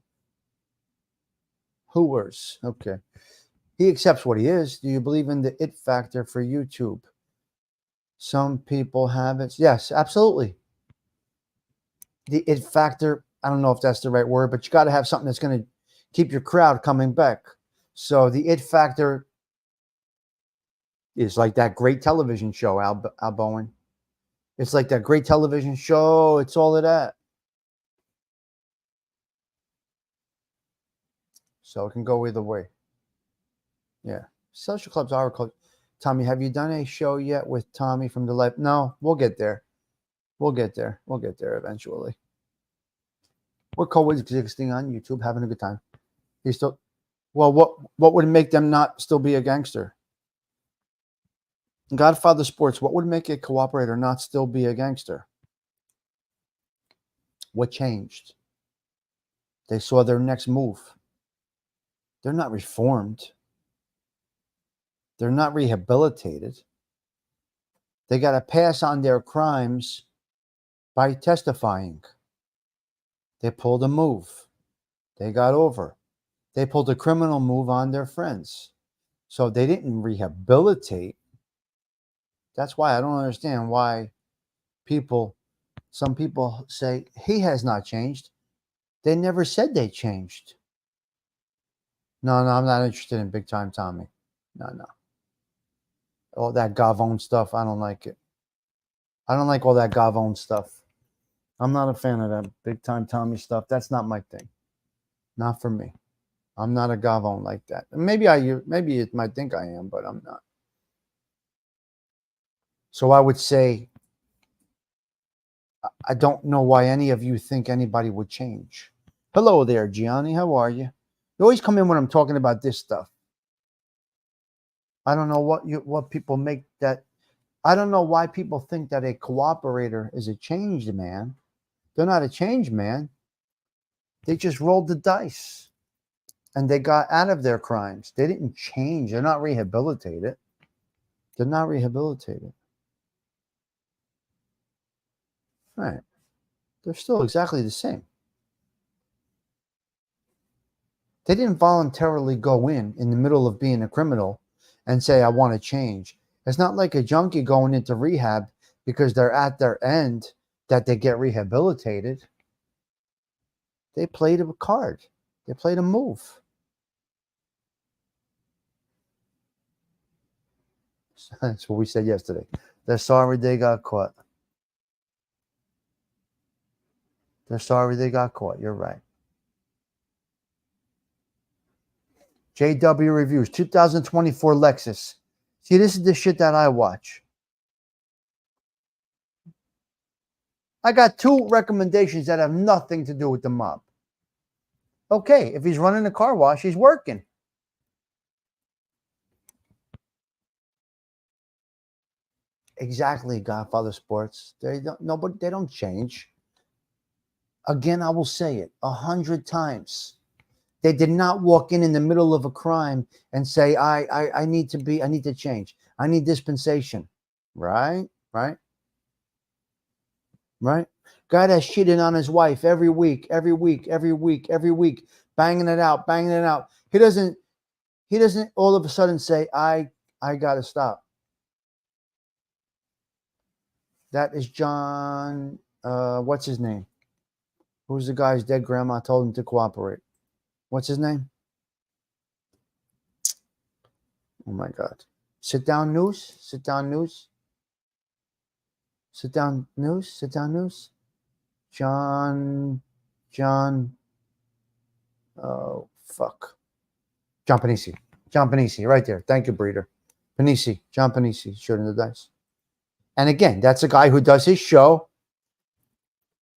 Whoers. Okay. He accepts what he is. Do you believe in the it factor for YouTube? Some people have it. Yes, absolutely. The it factor, I don't know if that's the right word, but you got to have something that's going to keep your crowd coming back. So the it factor is like that great television show, Al Bowen. It's like that great television show. It's all of that. So it can go either way. Yeah. Social clubs are a culture. Tommy, have you done a show yet with Tommy from the Life? No, we'll get there. We'll get there. We'll get there eventually. We're coexisting on YouTube, having a good time. He's still, well, what would make them not still be a gangster? Godfather Sports, what would make a cooperator not still be a gangster? What changed? They saw their next move. They're not reformed. They're not rehabilitated. They got to pass on their crimes by testifying. They pulled a move. They got over. They pulled a criminal move on their friends. So they didn't rehabilitate. That's why I don't understand why some people say he has not changed. They never said they changed. No, I'm not interested in Big Time Tommy. No. All that Gavone stuff, I don't like it. I don't like all that Gavone stuff. I'm not a fan of that Big Time Tommy stuff. That's not my thing. Not for me. I'm not a Gavone like that. Maybe it might think I am, but I'm not. So I would say I don't know why any of you think anybody would change. Hello there, Gianni. How are you? You always come in when I'm talking about this stuff. I don't know what people make that. I don't know why people think that a cooperator is a changed man. They're not a changed man. They just rolled the dice and they got out of their crimes. They didn't change. They're not rehabilitated. They're not rehabilitated. Right. They're still exactly the same. They didn't voluntarily go in the middle of being a criminal and say, I want to change. It's not like a junkie going into rehab because they're at their end that they get rehabilitated. They played a card. They played a move. That's what we said yesterday. They're sorry they got caught. They're sorry they got caught. You're right. JW Reviews, 2024 Lexus, See, this is the shit that I watch. I got 2 recommendations that have nothing to do with the mob. Okay, if he's running a car wash, he's working. Exactly, Godfather Sports. They don't change. Again, I will say it 100 times. They did not walk in the middle of a crime and say, I need to change. I need dispensation. Right? Right? Right? Guy that's cheating on his wife every week, banging it out. He doesn't all of a sudden say, I gotta stop. That is John, what's his name? Who's the guy's dead grandma told him to cooperate? What's his name? Oh my God. Sit down news. John, oh, fuck. John Panisi, right there. Thank you, Breeder. John Panisi, shooting the dice. And again, that's a guy who does his show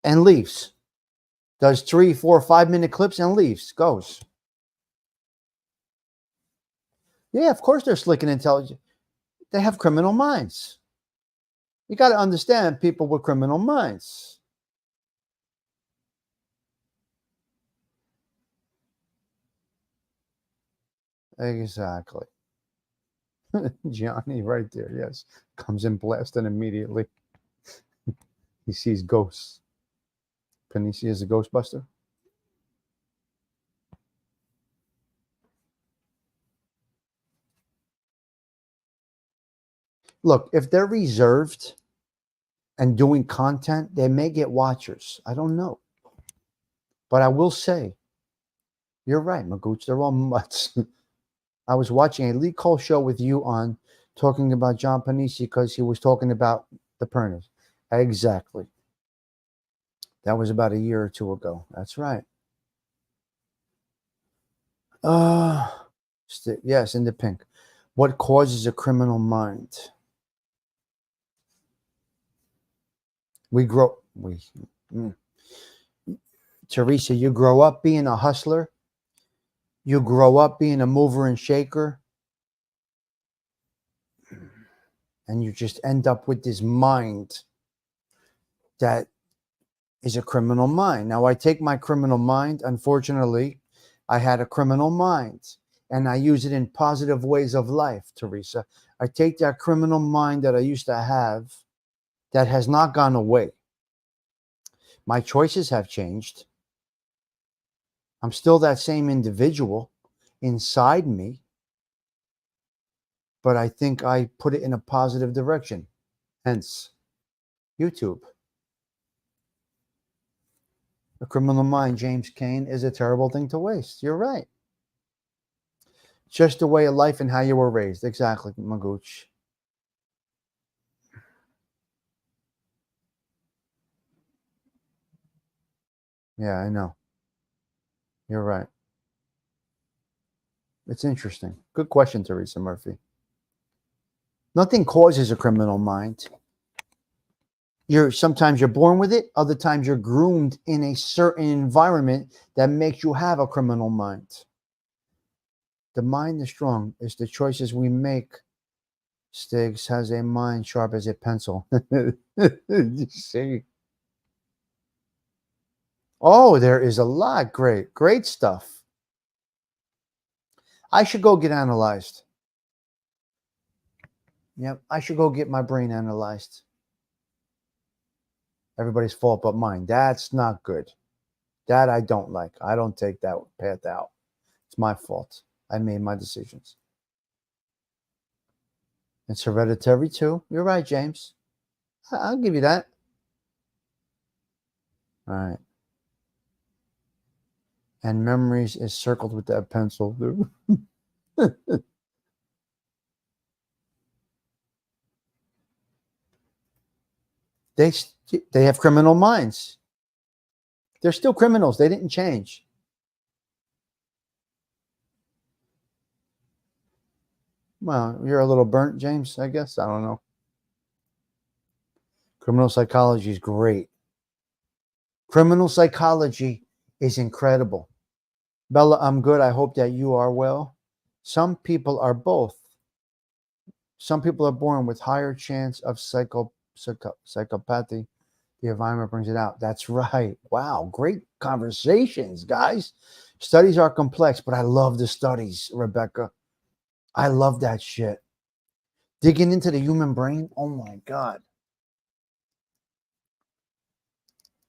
and leaves. Does 3, 4, 5-minute clips and leaves. Goes. Yeah, of course they're slick and intelligent. They have criminal minds. You got to understand people with criminal minds. Exactly. Johnny right there, yes. Comes in blasting immediately. He sees ghosts. Panisi is a ghostbuster. Look, if they're reserved and doing content, they may get watchers. I don't know. But I will say, you're right, Magooch. They're all mutts. I was watching a Lee Cole show with you on talking about John Panisi because he was talking about the Perners. Exactly. That was about a year or 2 ago. That's right. Yes, in the pink. What causes a criminal mind? Teresa, you grow up being a hustler. You grow up being a mover and shaker. And you just end up with this mind that is a criminal mind. Now, I take my criminal mind. Unfortunately, I had a criminal mind. And I use it in positive ways of life, Teresa. I take that criminal mind that I used to have that has not gone away. My choices have changed. I'm still that same individual inside me, but I think I put it in a positive direction. Hence, YouTube. A criminal mind, James Cain, is a terrible thing to waste. You're right. Just the way of life and how you were raised. Exactly, Magooch. Yeah, I know. You're right. It's interesting. Good question, Teresa Murphy. Nothing causes a criminal mind. Sometimes you're born with it. Other times you're groomed in a certain environment that makes you have a criminal mind. The mind is strong. It's the choices we make. Stigs has a mind sharp as a pencil. You see? Oh, there is a lot. Great stuff. I should go get analyzed. Yep, I should go get my brain analyzed. Everybody's fault but mine. That's not good. That I don't like. I don't take that path out. It's my fault. I made my decisions. It's hereditary too. You're right, James. I'll give you that. All right. And memories is circled with that pencil. They have criminal minds. They're still criminals. They didn't change. Well, you're a little burnt, James, I guess. I don't know. Criminal psychology is great. Criminal psychology is incredible. Bella, I'm good. I hope that you are well. Some people are both. Some people are born with higher chance of psychopathy. The environment brings it out. That's right. Wow. Great conversations, guys. Studies are complex, but I love the studies, Rebecca. I love that shit. Digging into the human brain. Oh my God.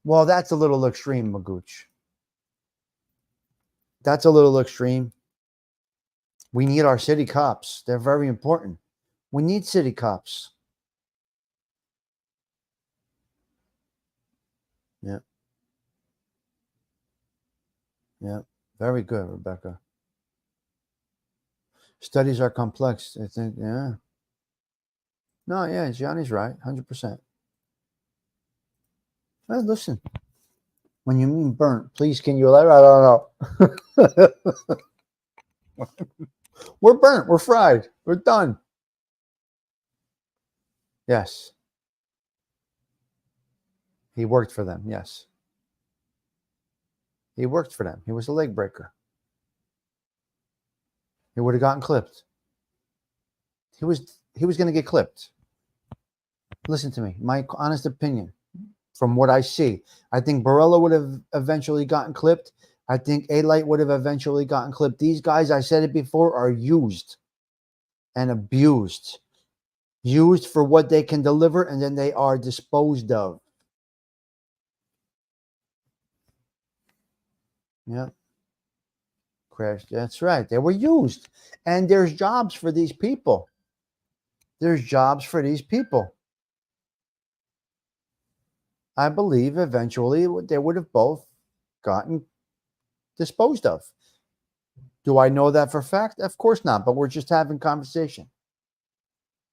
Well, that's a little extreme, Magooch. That's a little extreme. We need our city cops. They're very important. We need city cops. Yeah. Yeah. Very good, Rebecca. Studies are complex. I think, yeah. No, yeah, Johnny's right. 100%. Well, listen, when you mean burnt, please can you let? I don't know. We're burnt. We're fried. We're done. Yes. He worked for them. Yes. He worked for them. He was a leg breaker. He would have gotten clipped. He was going to get clipped. Listen to me. My honest opinion, from what I see, I think Barella would have eventually gotten clipped. I think A-Light would have eventually gotten clipped. These guys, I said it before, are used and abused. Used for what they can deliver, and then they are disposed of. Yeah. Crash. That's right. They were used. And there's jobs for these people. There's jobs for these people. I believe eventually they would have both gotten disposed of. Do I know that for a fact? Of course not, but we're just having conversation.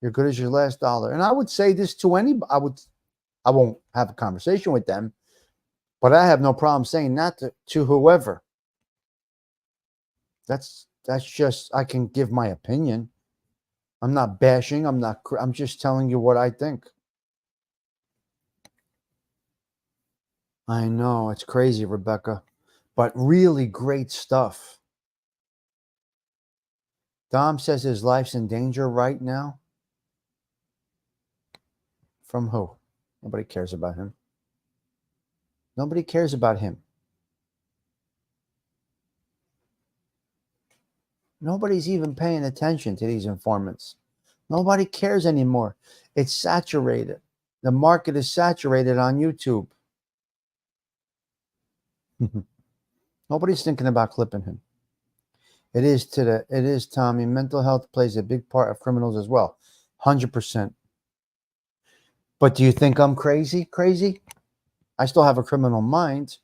You're good as your last dollar. And I would say this to anybody. I won't have a conversation with them, but I have no problem saying that to whoever. That's just, I can give my opinion. I'm not bashing. I'm just telling you what I think. I know it's crazy, Rebecca, but really great stuff. Dom says his life's in danger right now. From who? Nobody cares about him. Nobody cares about him. Nobody's even paying attention to these informants. Nobody cares anymore. It's saturated. The market is saturated on YouTube. Nobody's thinking about clipping him. It is Tommy. Mental health plays a big part of criminals as well. 100%. But do you think I'm crazy? Crazy? I still have a criminal mind.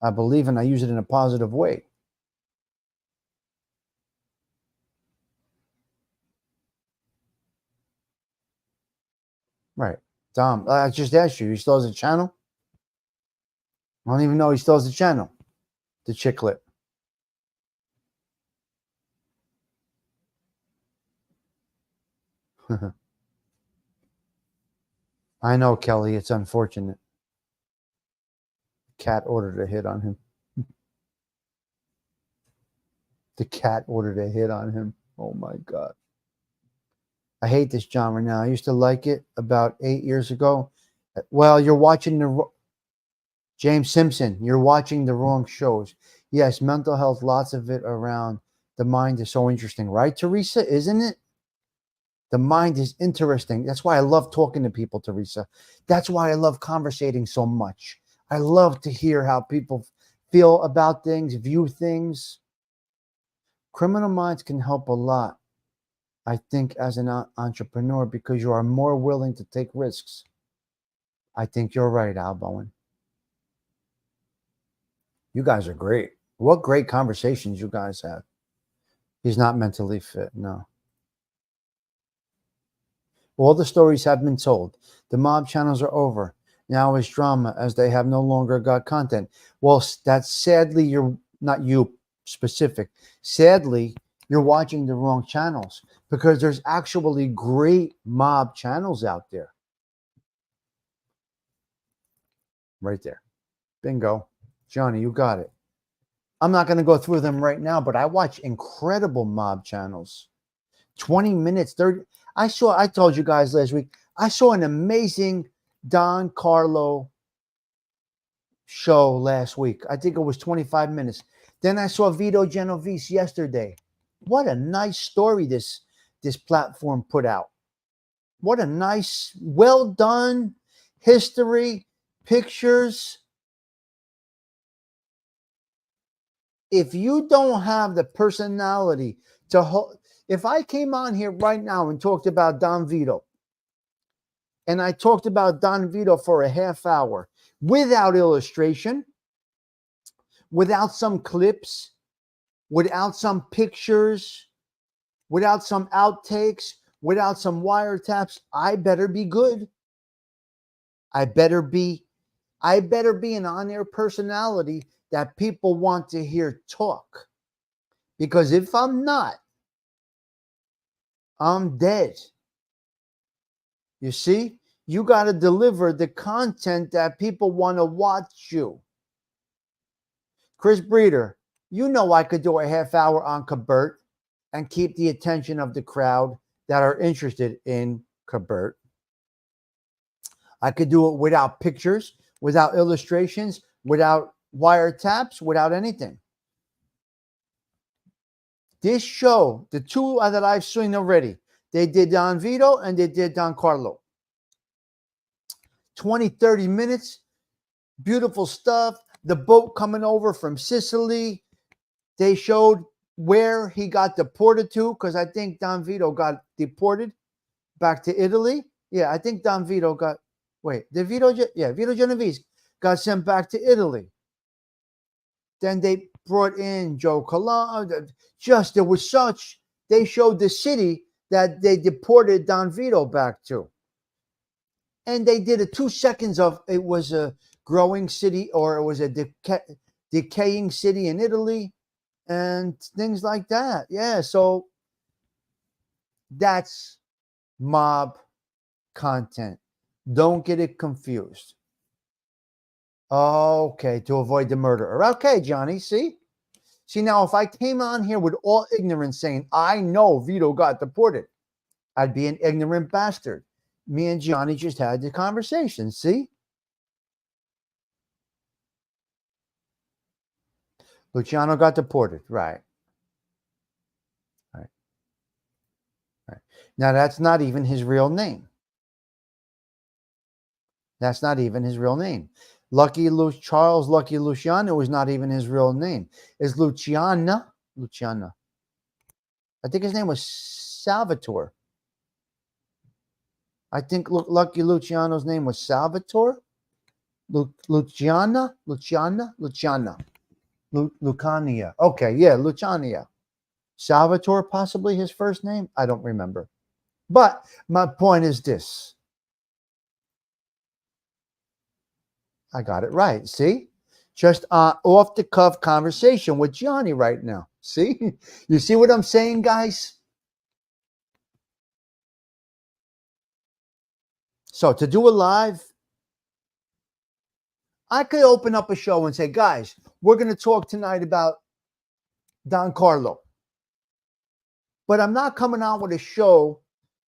I believe and I use it in a positive way. Right. Dom, I just asked you, he still has a channel? I don't even know he still has a channel. The Chicklet. I know, Kelly. It's unfortunate. Cat ordered a hit on him. The cat ordered a hit on him. Oh my God. I hate this genre now. I used to like it about 8 years ago. Well, you're watching James Simpson. You're watching the wrong shows. Yes, mental health, lots of it around the mind is so interesting, right, Teresa? Isn't it? The mind is interesting. That's why I love talking to people, Teresa. That's why I love conversating so much. I love to hear how people feel about things, view things. Criminal minds can help a lot, I think, as an entrepreneur, because you are more willing to take risks. I think you're right, Al Bowen. You guys are great. What great conversations you guys have. He's not mentally fit, no. All the stories have been told. The mob channels are over. Now it's drama as they have no longer got content. Well, that's sadly, you're not you specific. Sadly, you're watching the wrong channels because there's actually great mob channels out there. Right there. Bingo. Johnny, you got it. I'm not going to go through them right now, but I watch incredible mob channels. 20 minutes, 30. I told you guys last week, I saw an amazing Don Carlo show last week. I think it was 25 minutes. Then I saw Vito Genovese yesterday. What a nice story this platform put out. What a nice, well done history, pictures. If you don't have the personality to hold, if I came on here right now and talked about Don Vito, and I talked about Don Vito for a half hour without illustration, without some clips, without some pictures, without some outtakes, without some wiretaps, I better be good. I better be an on-air personality that people want to hear talk. Because if I'm not, I'm dead. You see, you got to deliver the content that people want to watch you. Chris Breeder, you know I could do a half hour on Kabert and keep the attention of the crowd that are interested in Kabert. I could do it without pictures, without illustrations, without wiretaps, without anything. This show, the two that I've seen already, they did Don Vito and they did Don Carlo. 20, 30 minutes, beautiful stuff. The boat coming over from Sicily. They showed where he got deported to, because I think Don Vito got deported back to Italy. Yeah, I think Don Vito got, Vito Genovese got sent back to Italy. Then they brought in Joe Colon. They showed the city that they deported Don Vito back to. And they did a 2 seconds of, it was a growing city or it was a decaying city in Italy and things like that. Yeah, so that's mob content. Don't get it confused. Okay, to avoid the murderer. Okay, Johnny, see? See, now, if I came on here with all ignorance saying, I know Vito got deported, I'd be an ignorant bastard. Me and Johnny just had the conversation, see? Luciano got deported, right. Now, that's not even his real name. That's not even his real name. Charles Lucky Luciano is not even his real name. It's Luciana. I think his name was Salvatore. I think Lucky Luciano's name was Salvatore. Lucania. Okay, yeah, Lucania. Salvatore, possibly his first name. I don't remember. But my point is this. I got it right. See? Just off the cuff conversation with Johnny right now. See? You see what I'm saying, guys? So to do a live, I could open up a show and say, guys, we're going to talk tonight about Don Carlo. But I'm not coming out with a show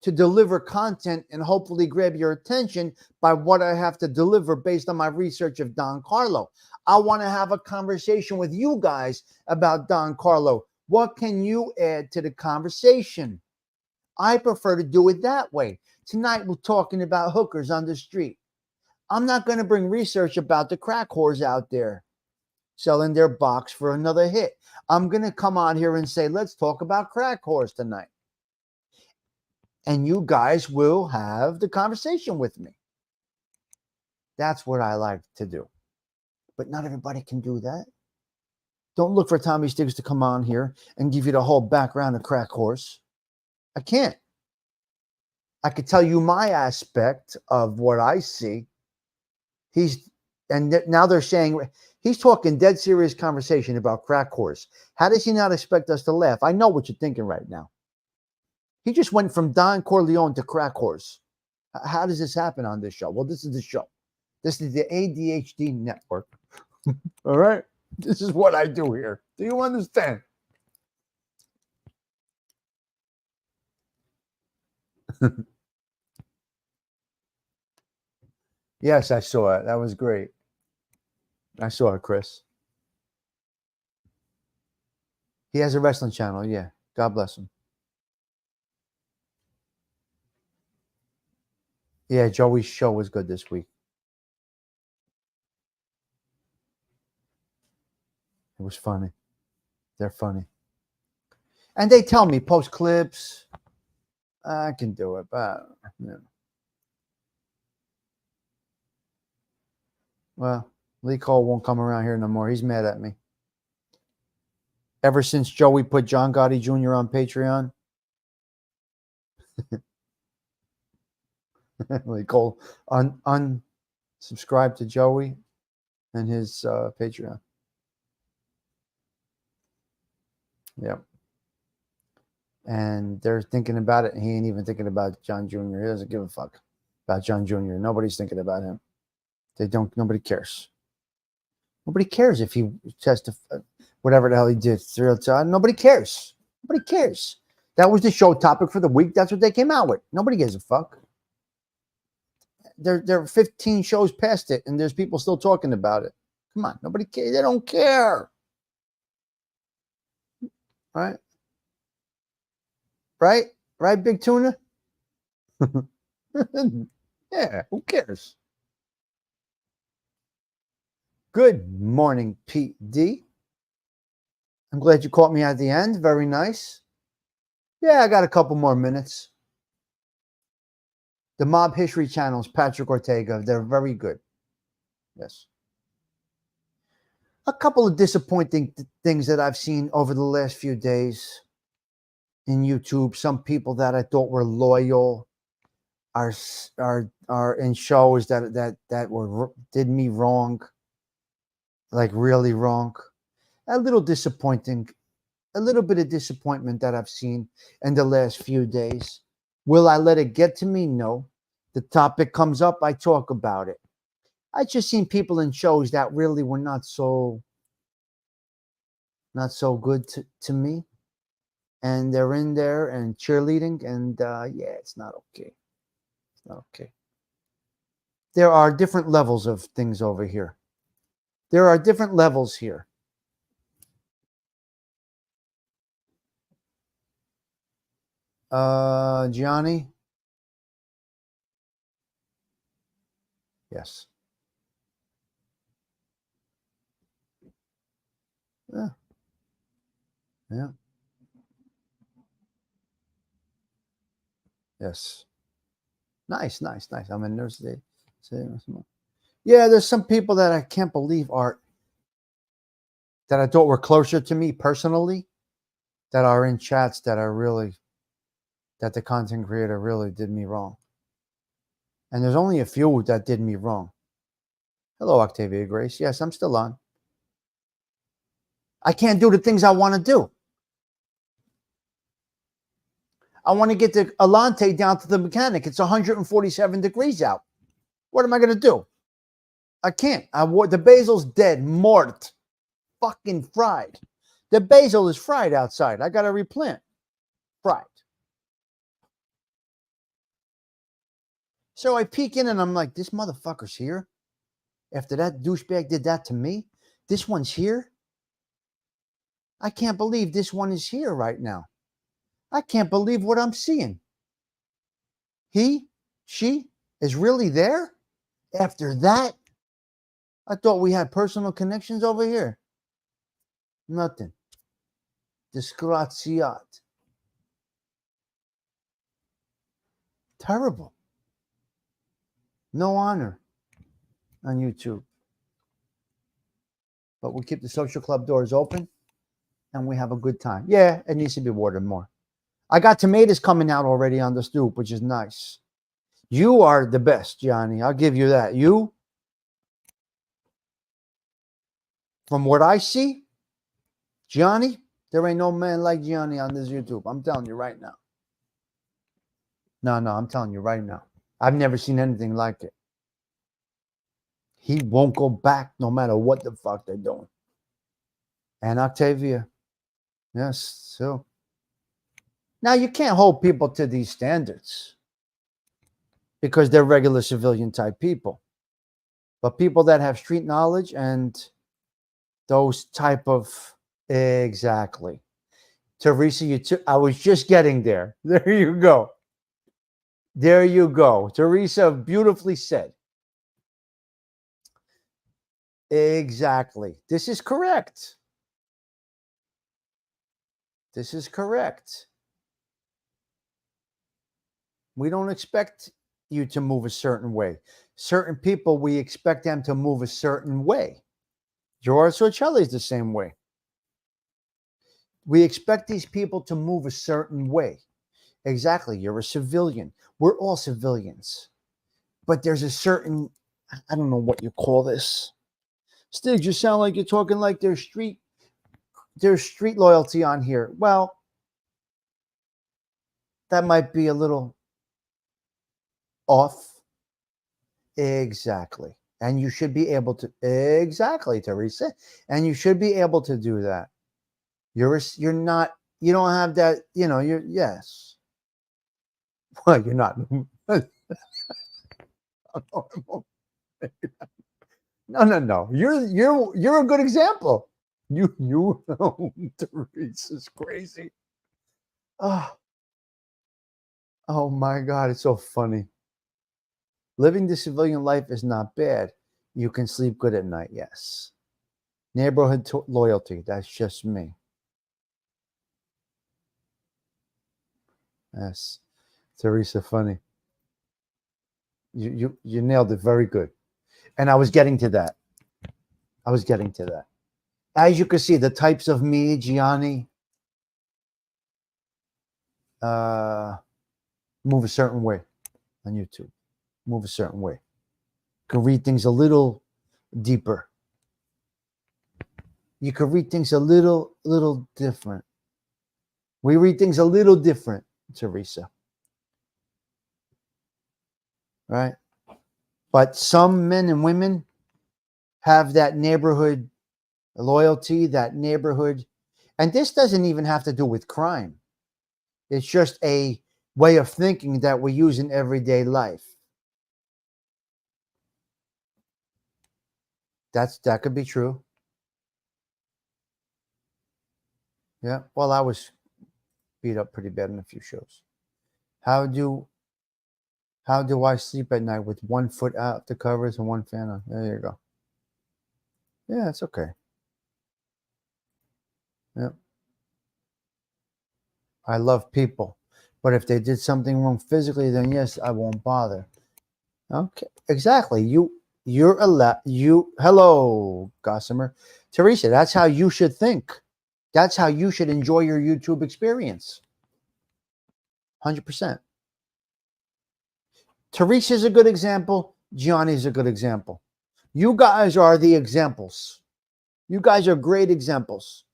to deliver content and hopefully grab your attention by what I have to deliver based on my research of Don Carlo. I want to have a conversation with you guys about Don Carlo. What can you add to the conversation? I prefer to do it that way. Tonight, we're talking about hookers on the street. I'm not going to bring research about the crack whores out there selling their box for another hit. I'm going to come on here and say, let's talk about crack whores tonight. And you guys will have the conversation with me. That's what I like to do. But not everybody can do that. Don't look for Tommy Stigs to come on here and give you the whole background of crack whores. I can't. I could tell you my aspect of what I see. Now they're saying he's talking dead serious conversation about crack whores. How does he not expect us to laugh? I know what you're thinking right now. He just went from Don Corleone to crack horse. How does this happen on this show? Well, this is the show. This is the ADHD network. All right? This is what I do here. Do you understand? Yes, I saw it. That was great. I saw it, Chris. He has a wrestling channel. Yeah. God bless him. Yeah, Joey's show was good this week. It was funny. They're funny. And they tell me, post clips. I can do it, but yeah. Well, Lee Cole won't come around here no more. He's mad at me. Ever since Joey put John Gotti Jr. on Patreon, Lee Cole unsubscribed to Joey and his Patreon. Yep. And they're thinking about it, and he ain't even thinking about John Jr. He doesn't give a fuck about John Jr. Nobody's thinking about him. They don't. Nobody cares. Nobody cares if he testified, whatever the hell he did. Nobody cares. Nobody cares. That was the show topic for the week. That's what they came out with. Nobody gives a fuck. They're 15 shows past it, and there's people still talking about it. Come on, nobody cares. They don't care. Right? Right? Right, Big Tuna? Yeah, who cares? Good morning, Pete D. I'm glad you caught me at the end. Very nice. Yeah, I got a couple more minutes. The Mob History channels, Patrick Ortega, they're very good. Yes. A couple of disappointing things that I've seen over the last few days in YouTube. Some people that I thought were loyal are in shows that were did me wrong, like really wrong. A little disappointing, a little bit of disappointment that I've seen in the last few days. Will I let it get to me? No. The topic comes up, I talk about it. I just seen people in shows that really were not so good to me. And they're in there and cheerleading, and yeah, it's not okay. It's not okay. There are different levels of things over here. There are different levels here. Gianni? Yes. Yeah. Yeah. Yes. Nice. I'm in nurse today. Yeah, there's some people that I can't believe are that I thought were closer to me personally that are in chats that are really that the content creator really did me wrong. And there's only a few that did me wrong. Hello, Octavia Grace. Yes, I'm still on. I can't do the things I want to do. I want to get the Alante down to the mechanic. It's 147 degrees out. What am I going to do? I can't. The basil's dead, mort, fucking fried. The basil is fried outside. I got to replant. Fried. So I peek in and I'm like, this motherfucker's here. After that douchebag did that to me, this one's here. I can't believe this one is here right now. I can't believe what I'm seeing. She is really there? After that, I thought we had personal connections over here. Nothing. Disgraziat. Terrible. No honor on YouTube. But we keep the social club doors open and we have a good time. Yeah, it needs to be watered more. I got tomatoes coming out already on the stoop, which is nice. You are the best, Johnny. I'll give you that. You, from what I see, Johnny, there ain't no man like Johnny on this YouTube. I'm telling you right now. No, I'm telling you right now. I've never seen anything like it. He won't go back no matter what the fuck they're doing. And Octavia, yes, so. Now, you can't hold people to these standards because they're regular civilian type people. But people that have street knowledge and those type of, exactly. Teresa, I was just getting there. There you go. There you go. Teresa beautifully said. Exactly. This is correct. This is correct. We don't expect you to move a certain way. Certain people, we expect them to move a certain way. George Sorcelli is the same way. We expect these people to move a certain way. Exactly. You're a civilian. We're all civilians. But there's a certain, I don't know what you call this. Stigs, you sound like you're talking like there's street loyalty on here. Well, that might be a little off. Exactly. And you should be able to, exactly, Teresa. And you should be able to do that. You're not, you don't have that, you're, yes. Well, you're not. No. You're a good example. You Teresa's crazy. Oh my God, it's so funny. Living the civilian life is not bad. You can sleep good at night, yes. Neighborhood loyalty, that's just me. Yes. Teresa, funny. You nailed it very good. And I was getting to that. As you can see, the types of me, Gianni, move a certain way on YouTube. Move a certain way. Can read things a little deeper. You can read things a little different. We read things a little different, Teresa. Right? But some men and women have that neighborhood loyalty, that neighborhood. And this doesn't even have to do with crime. It's just a way of thinking that we use in everyday life. That could be true. Yeah. Well, I was beat up pretty bad in a few shows. How do I sleep at night with one foot out the covers and one fan on? There you go. Yeah, it's okay. Yeah. I love people, but if they did something wrong physically, then yes, I won't bother. Okay, exactly. You're allowed. Hello, Gossamer, Teresa. That's how you should think. That's how you should enjoy your YouTube experience. 100%. Teresa's a good example. Gianni's a good example. You guys are the examples. You guys are great examples.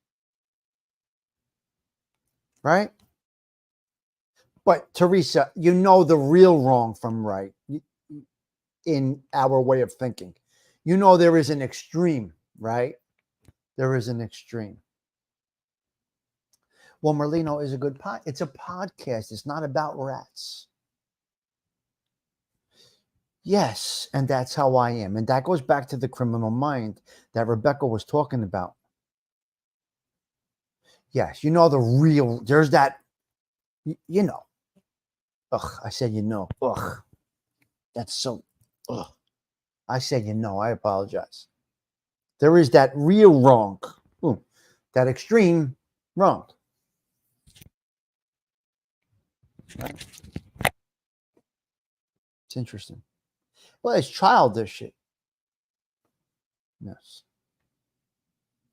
Right? But Teresa, you know the real wrong from right in our way of thinking. You know there is an extreme, right? There is an extreme. Well, Merlino is a good it's a podcast. It's not about rats. Yes, and that's how I am. And that goes back to the criminal mind that Rebecca was talking about. Yes, you know the real, there's that, you know. Ugh, I said Ugh. That's so, ugh. I said I apologize. There is that real wrong. Ooh, that extreme wrong. Right? It's interesting. Well, it's childish shit. Yes.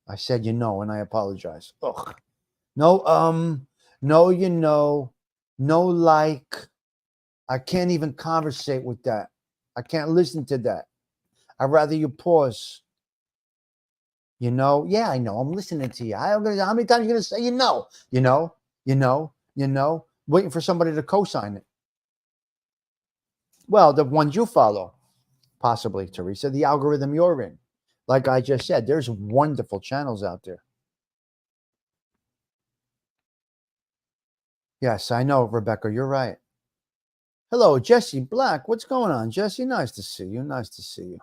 I said and I apologize. Ugh. No, no, no, like, I can't even conversate with that. I can't listen to that. I'd rather you pause. Yeah, I know. I'm listening to you. How many times are you going to say, waiting for somebody to co-sign it. Well, the ones you follow, possibly, Teresa, the algorithm you're in. Like I just said, there's wonderful channels out there. Yes, I know, Rebecca, you're right. Hello, Jesse Black. What's going on, Jesse? Nice to see you. Nice to see you.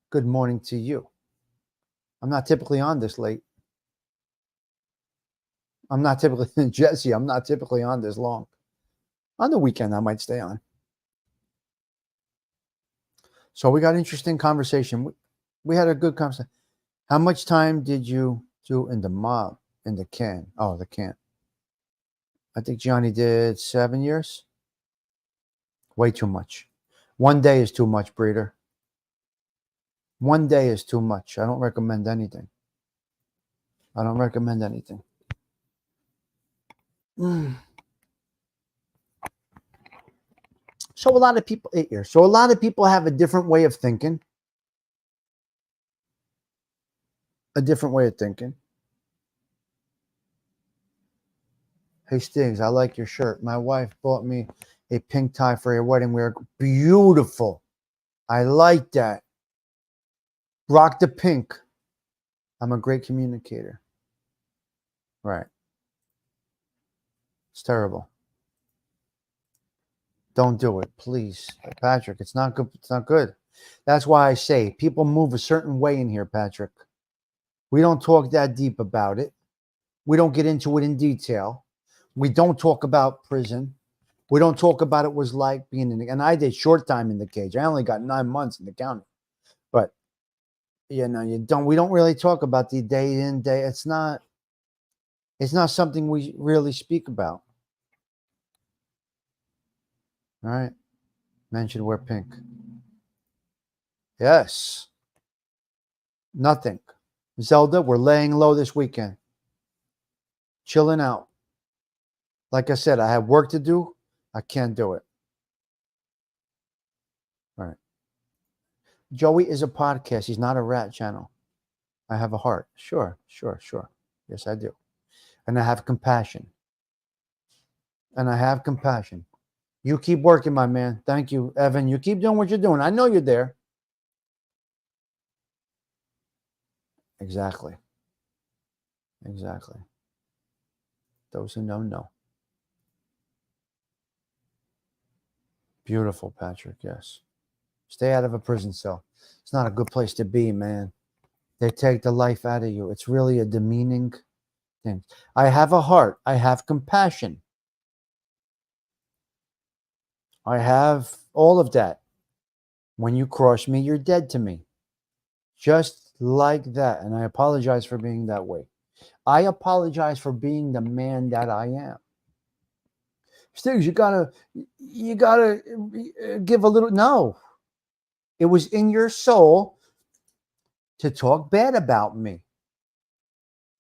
Good morning to you. I'm not typically on this late. I'm not typically, Jesse, I'm not typically on this long. On the weekend, I might stay on. So we got interesting conversation. We had a good conversation. How much time did you do in the mob, in the can? Oh, the can. I think Johnny did 7 years. Way too much. 1 day is too much, breeder. 1 day is too much. I don't recommend anything. I don't recommend anything. So a lot of people, 8 years. So a lot of people have a different way of thinking. A different way of thinking. Hey, Stigs, I like your shirt. My wife bought me a pink tie for your wedding wear. Beautiful. I like that. Rock the pink. I'm a great communicator. Right. It's terrible. Don't do it, please. Patrick, it's not good. It's not good. That's why I say people move a certain way in here, Patrick. We don't talk that deep about it. We don't get into it in detail. We don't talk about prison. We don't talk about it was like being in the, and I did short time in the cage. I only got 9 months in the county. But we don't really talk about the day in, day. It's not something we really speak about. All right. Mention wear pink. Yes. Nothing. Zelda, we're laying low this weekend. Chilling out. Like I said, I have work to do. I can't do it. All right. Joey is a podcast. He's not a rat channel. I have a heart. Sure. Yes, I do. And I have compassion. You keep working, my man. Thank you, Evan. You keep doing what you're doing. I know you're there. Exactly. Those who know. Beautiful, Patrick. Yes. Stay out of a prison cell. It's not a good place to be, man. They take the life out of you. It's really a demeaning thing. I have a heart. I have compassion. I have all of that. When you cross me, you're dead to me. Just like that. And I apologize for being that way. I apologize for being the man that I am. Stigs, you gotta give a little. No, it was in your soul to talk bad about me.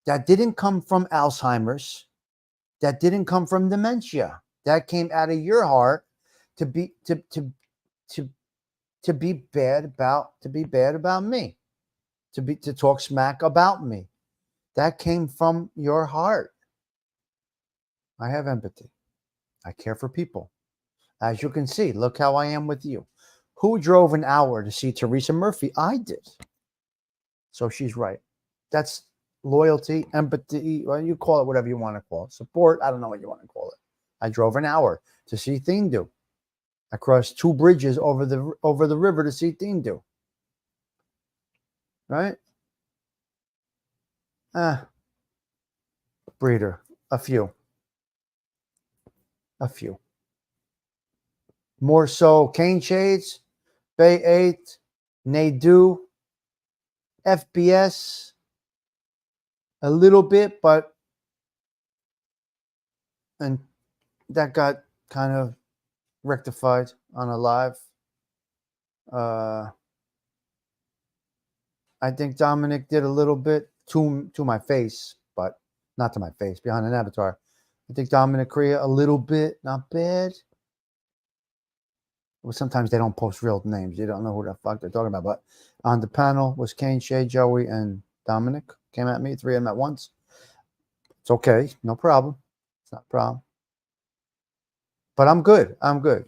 That didn't come from Alzheimer's. That didn't come from dementia. That came out of your heart to be bad about me. To talk smack about me. That came from your heart. I have empathy. I care for people. As you can see, look how I am with you. Who drove an hour to see Teresa Murphy? I did. So she's right. That's loyalty, empathy. Well, you call it whatever you want to call it. Support. I don't know what you want to call it. I drove an hour to see Thindu. I crossed 2 bridges over the river to see Thindu. Right? Breeder. A few. More so Cane Shades, Bay 8, Nadu, FBS, a little bit, and that got kind of rectified on a live. I think Dominic did a little bit to my face, but not to my face, behind an avatar. I think Dominic Korea a little bit, not bad. Well, sometimes they don't post real names. You don't know who the fuck they're talking about. But on the panel was Kane, Shay, Joey, and Dominic. Came at me, 3 of them at once. It's okay. No problem. It's not a problem. But I'm good. I'm good.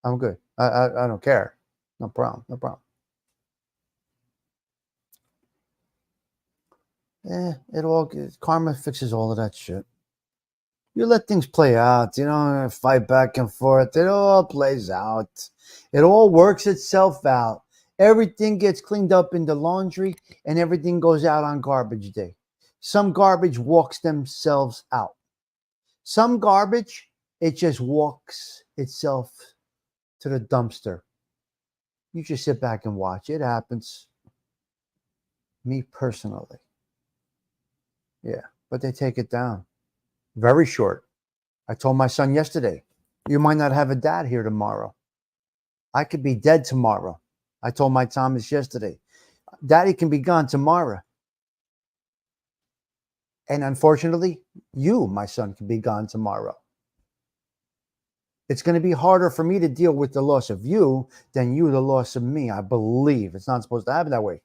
I'm good. I don't care. No problem. No problem. Karma fixes all of that shit. You let things play out. You don't fight back and forth. It all plays out. It all works itself out. Everything gets cleaned up in the laundry and everything goes out on garbage day. Some garbage walks themselves out. Some garbage, it just walks itself to the dumpster. You just sit back and watch. It happens. Me personally. Yeah, but they take it down. Very short. I told my son yesterday, you might not have a dad here tomorrow. I could be dead tomorrow. I told my Thomas yesterday, Daddy can be gone tomorrow. And unfortunately, you, my son, can be gone tomorrow. It's going to be harder for me to deal with the loss of you than you the loss of me, I believe. It's not supposed to happen that way.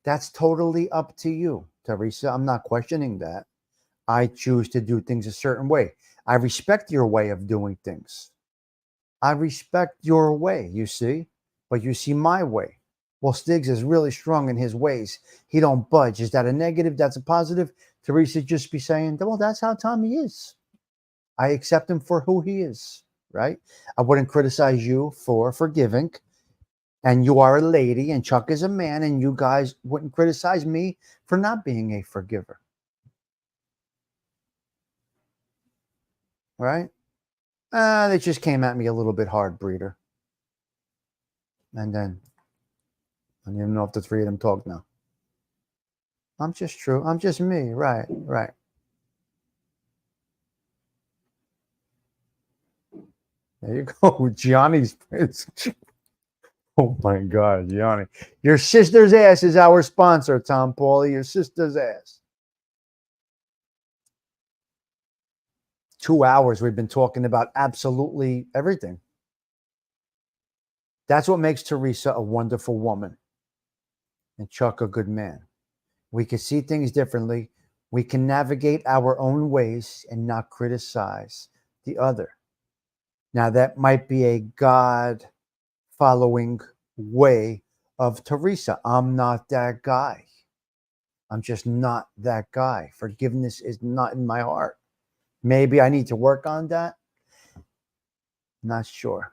That's totally up to you, Teresa. I'm not questioning that. I choose to do things a certain way. I respect your way of doing things. I respect your way, you see, but you see my way. Well, Stigs is really strong in his ways. He don't budge. Is that a negative? That's a positive? Teresa just be saying, well, that's how Tommy is. I accept him for who he is, right? I wouldn't criticize you for forgiving. And you are a lady and Chuck is a man, and you guys wouldn't criticize me for not being a forgiver. Right? They just came at me a little bit hard, breeder. And then I don't even know if the three of them talk now. I'm just true. I'm just me. Right, right. There you go. Gianni's. Oh my God, Gianni. Your sister's ass is our sponsor, Tom Pauly. Your sister's ass. 2 hours we've been talking about absolutely everything. That's what makes Teresa a wonderful woman and Chuck a good man. We can see things differently. We can navigate our own ways and not criticize the other. Now, that might be a God following way of Teresa. I'm not that guy. I'm just not that guy. Forgiveness is not in my heart. Maybe I need to work on that. Not sure.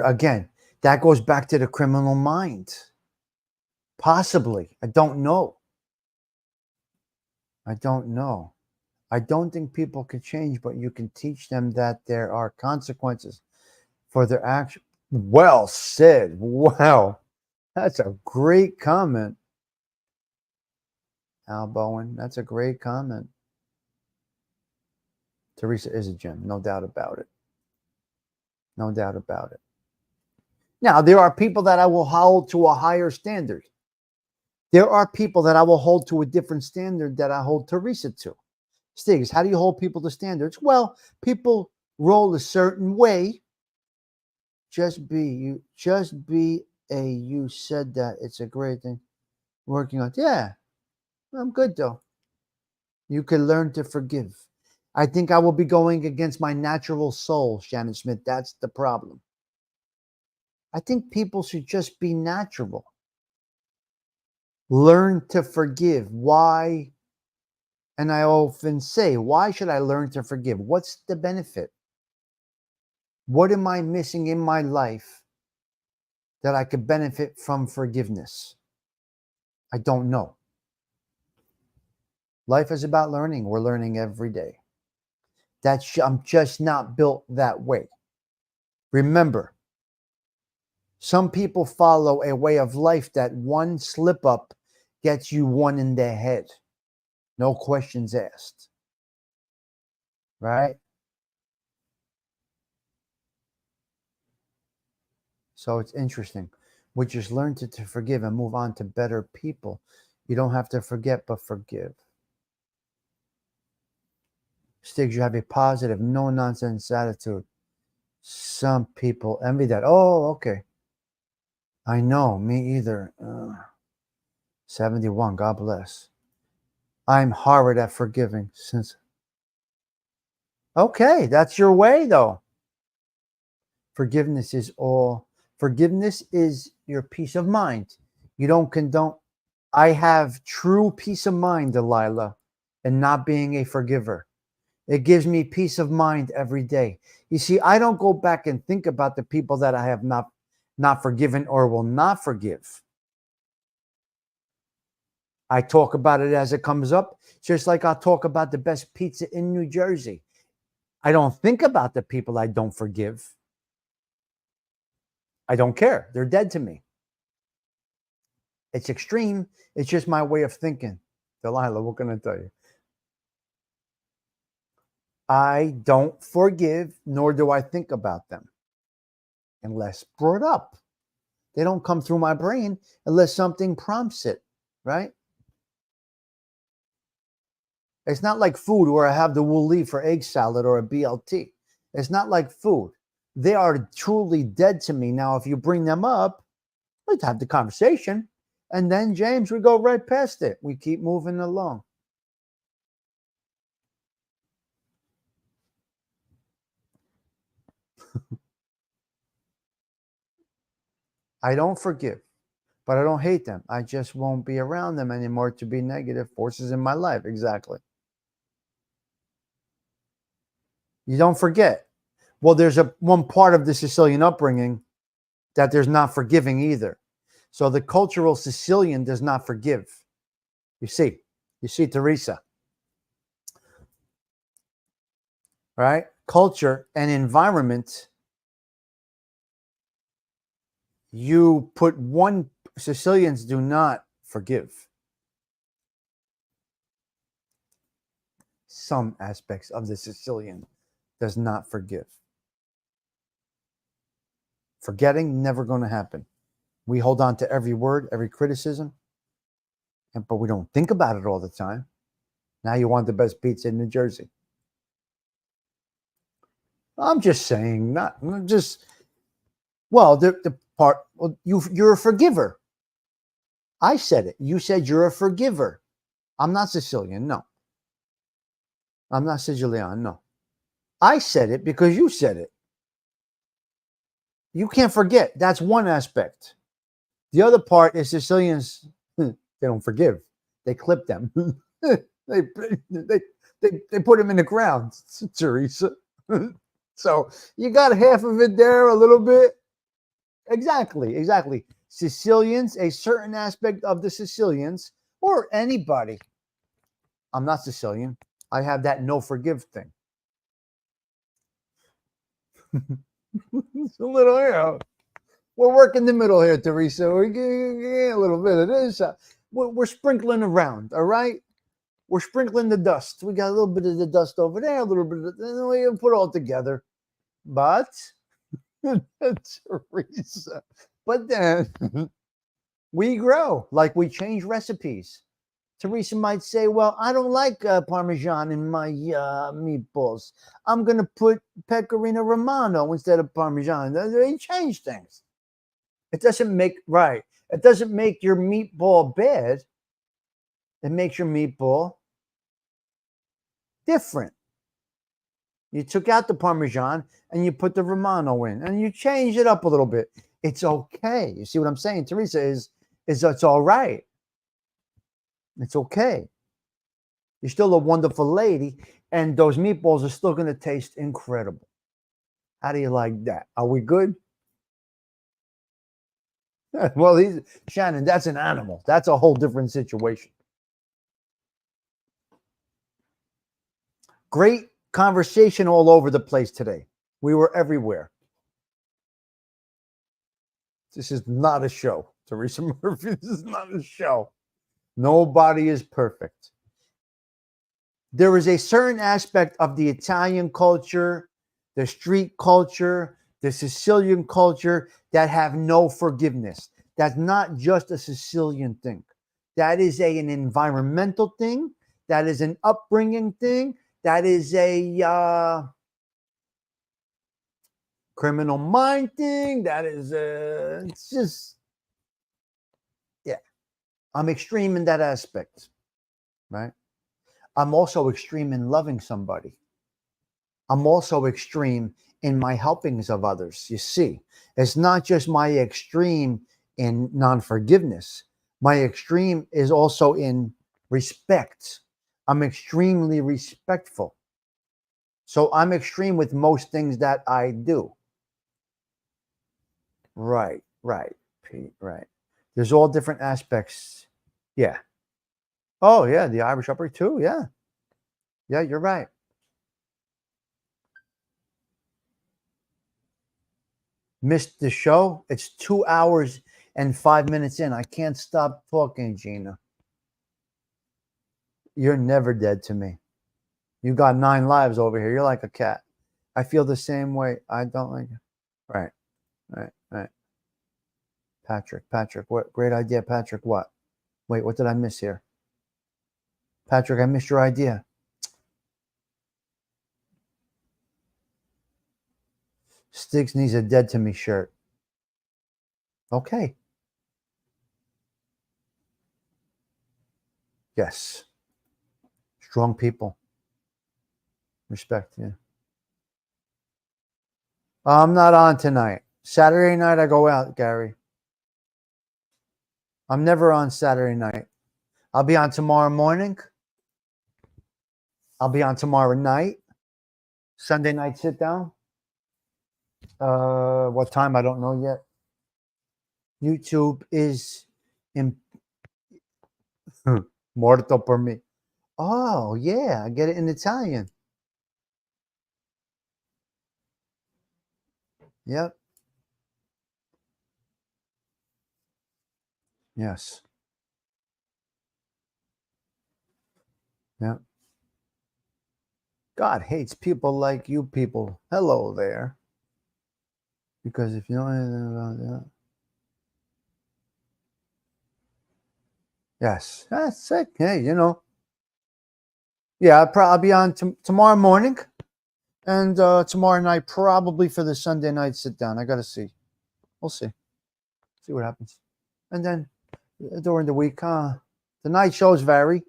Again, that goes back to the criminal mind. Possibly. I don't know. I don't know. I don't think people can change, but you can teach them that there are consequences for their action. Well said. Wow. That's a great comment, Al Bowen. That's a great comment. Teresa is a gem, no doubt about it. No doubt about it. Now, there are people that I will hold to a higher standard. There are people that I will hold to a different standard that I hold Teresa to. Stigs, how do you hold people to standards? Well, people roll a certain way. Just be you. Just be a you. Said that. It's a great thing. Working on. Yeah, I'm good though. You can learn to forgive. I think I will be going against my natural soul, Shannon Smith. That's the problem. I think people should just be natural. Learn to forgive. Why? And I often say, why should I learn to forgive? What's the benefit? What am I missing in my life that I could benefit from forgiveness? I don't know. Life is about learning. We're learning every day. I'm just not built that way. Remember, some people follow a way of life that one slip up gets you one in the head. No questions asked. Right? So it's interesting. We just learn to forgive and move on to better people. You don't have to forget, but forgive. Stigs, you have a positive, no-nonsense attitude. Some people envy that. Oh, okay. I know, me either. 71, God bless. I'm horrid at forgiving since Okay, that's your way, though. Forgiveness is all. Forgiveness is your peace of mind. You don't condone. I have true peace of mind, Delilah, and not being a forgiver. It gives me peace of mind every day. You see, I don't go back and think about the people that I have not forgiven or will not forgive. I talk about it as it comes up, just like I'll talk about the best pizza in New Jersey. I don't think about the people I don't forgive. I don't care. They're dead to me. It's extreme. It's just my way of thinking. Delilah, what can I tell you? I don't forgive, nor do I think about them unless brought up. They don't come through my brain unless something prompts it, right? It's not like food where I have the wooly for egg salad or a BLT. It's not like food. They are truly dead to me. Now, if you bring them up, let's have the conversation. And then, James, we go right past it. We keep moving along. I don't forgive, but I don't hate them. I just won't be around them anymore to be negative forces in my life. Exactly. You don't forget. Well, there's one part of the Sicilian upbringing that there's not forgiving either. So the cultural Sicilian does not forgive. You see, Teresa, right? Culture and environment. You put one, Sicilians do not forgive. Some aspects of the Sicilian does not forgive. Forgetting, never going to happen. We hold on to every word, every criticism, but we don't think about it all the time. Now you want the best pizza in New Jersey. I'm just saying, not just, well, the part, well, you're a forgiver. I said it. You said you're a forgiver. I'm not Sicilian, no. I'm not Sicilian, no. I said it because you said it. You can't forget. That's one aspect. The other part is Sicilians, they don't forgive. They clip them. they put them in the ground, Teresa. So you got half of it there, a little bit. Exactly. Sicilians, a certain aspect of the Sicilians, or anybody. I'm not Sicilian. I have that no forgive thing. It's a little, we're working the middle here, Teresa. We get a little bit of this. We're sprinkling around, all right? We're sprinkling the dust. We got a little bit of the dust over there, a little bit of the, we put it all together. But, Teresa, but then we grow, like we change recipes. Teresa might say, well, I don't like Parmesan in my meatballs. I'm going to put Pecorino Romano instead of Parmesan. They change things. It doesn't make, right. It doesn't make your meatball bad. It makes your meatball different. You took out the Parmesan and you put the Romano in and you changed it up a little bit. It's okay. You see what I'm saying, Teresa, is it's all right. It's okay. You're still a wonderful lady, and those meatballs are still going to taste incredible. How do you like that? Are we good? Well, Shannon, that's an animal. That's a whole different situation. Great conversation all over the place today. We were everywhere. This is not a show, Teresa Murphy. This is not a show. Nobody is perfect. There is a certain aspect of the Italian culture, the street culture, the Sicilian culture that have no forgiveness. That's not just a Sicilian thing. That is an environmental thing. That is an upbringing thing. That is a criminal mind thing. That is it's just, yeah. I'm extreme in that aspect, right? I'm also extreme in loving somebody. I'm also extreme in my helpings of others. You see, it's not just my extreme in non-forgiveness. My extreme is also in respect. I'm extremely respectful. So I'm extreme with most things that I do. Right, Pete, right. There's all different aspects. Yeah. Oh, yeah, the Irish Upper too. Yeah. Yeah, you're right. Missed the show. It's 2 hours and 5 minutes in. I can't stop talking, Gina. You're never dead to me. You got 9 lives over here. You're like a cat. I feel the same way. I don't like it. Right. Patrick, what great idea, Patrick. What? Wait, what did I miss here? Patrick, I missed your idea. Stigs needs a dead to me shirt. Okay. Yes. Strong people. Respect, yeah. I'm not on tonight. Saturday night I go out, Gary. I'm never on Saturday night. I'll be on tomorrow morning. I'll be on tomorrow night. Sunday night sit down. What time? I don't know yet. YouTube is in morto per me. Oh, yeah. I get it in Italian. Yep. Yes. Yep. God hates people like you people. Hello there. Because if you know anything about that. Yes. That's sick. Hey, you know. Yeah, I'll be on tomorrow morning and tomorrow night, probably for the Sunday night sit down. I got to see. We'll see. See what happens. And then during the week, the night shows vary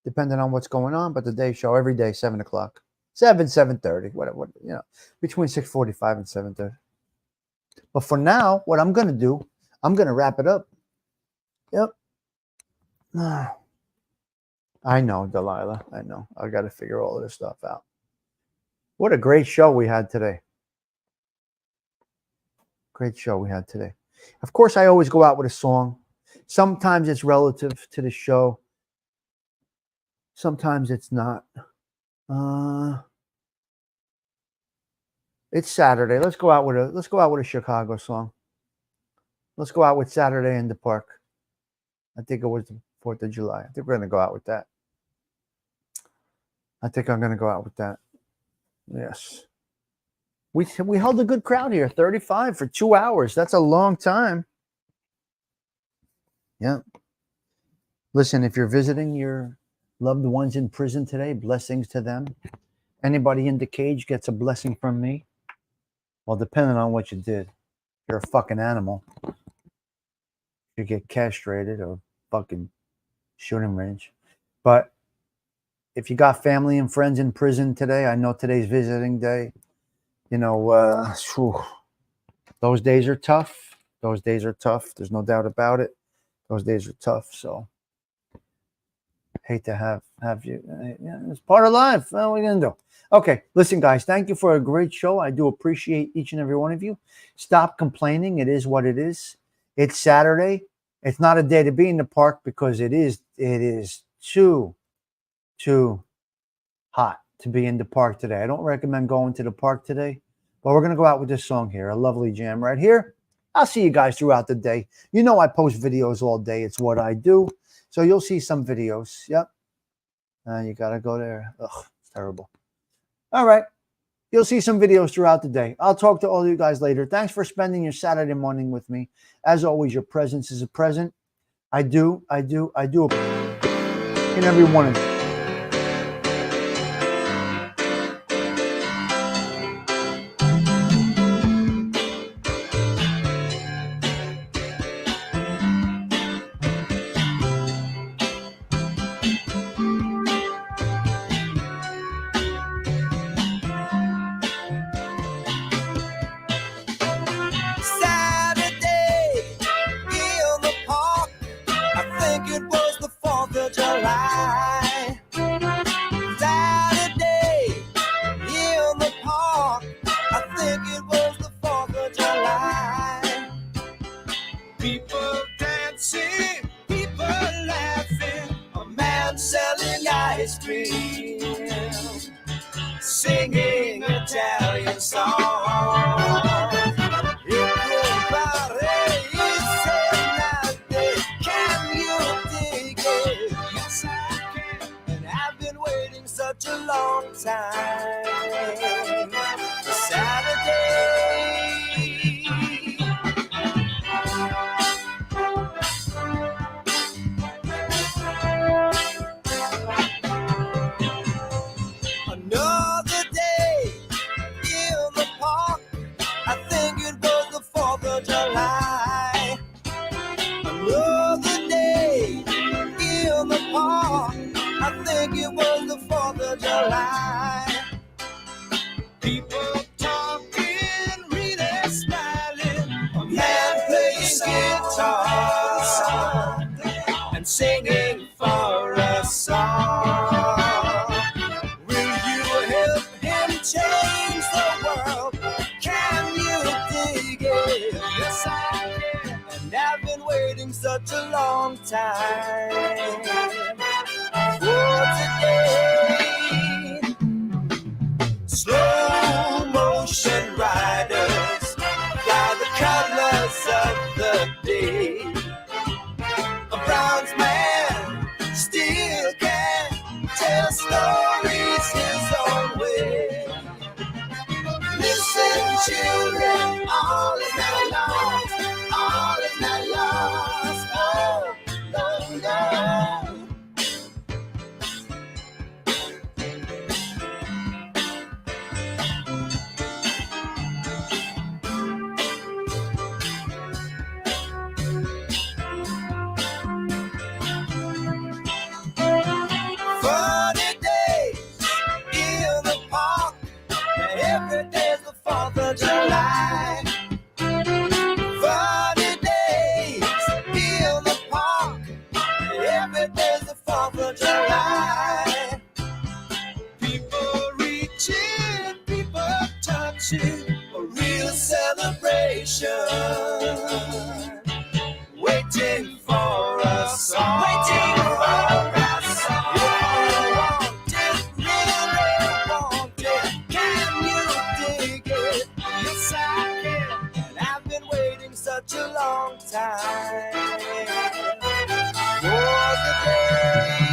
depending on what's going on, but the day show every day, 7 o'clock. 7:30, whatever, you know, between 6:45 and 7:30. But for now, what I'm going to do, I'm going to wrap it up. Yep. I know, Delilah. I know. I got to figure all of this stuff out. What a great show we had today. Great show we had today. Of course, I always go out with a song. Sometimes it's relative to the show. Sometimes it's not. It's Saturday. Let's go out with a Chicago song. Let's go out with Saturday in the Park. I think it was the 4th of July. I think we're going to go out with that. I think I'm going to go out with that. Yes. We held a good crowd here, 35 for 2 hours. That's a long time. Yeah. Listen, if you're visiting your loved ones in prison today, blessings to them. Anybody in the cage gets a blessing from me. Well, depending on what you did. If you're a fucking animal, you get castrated or fucking shooting range. But if you got family and friends in prison today, I know today's visiting day. You know, those days are tough. Those days are tough. There's no doubt about it. Those days are tough. So hate to have you. Yeah, it's part of life. What are we gonna do? Okay, listen, guys. Thank you for a great show. I do appreciate each and every one of you. Stop complaining. It is what it is. It's Saturday. It's not a day to be in the park because it is too hot to be in the park today. I don't recommend going to the park today, but we're going to go out with this song here, a lovely jam right here. I'll see you guys throughout the day. You know I post videos all day. It's what I do. So you'll see some videos. Yep. You got to go there. Ugh, it's terrible. All right. You'll see some videos throughout the day. I'll talk to all of you guys later. Thanks for spending your Saturday morning with me. As always, your presence is a present. I do. In every one of you. ice cream, singing Italian songs. Can you dig it? Yes, I can. And I've been waiting such a long time for Saturday. Another day in the park. I think it was the 4th of July. Another day in the park. I think it was the 4th of July. People talking, really smiling. A man playing guitar and singing for a song. Will you help him change the world? Can you dig it? Yes, I can. And I've been waiting such a long time for today. Slow motion riders fly the colors of the day. A bronze man still can tell stories his own way. Listen, children, all is not lost, all is not lost. Oh, no, no. Funny days in the park. Every day's the 4th of July. Funny days in the park. Every day's the 4th of July. People reaching, people touching. A real celebration. Waiting for a song. Waiting for a song. Such a long time for the day.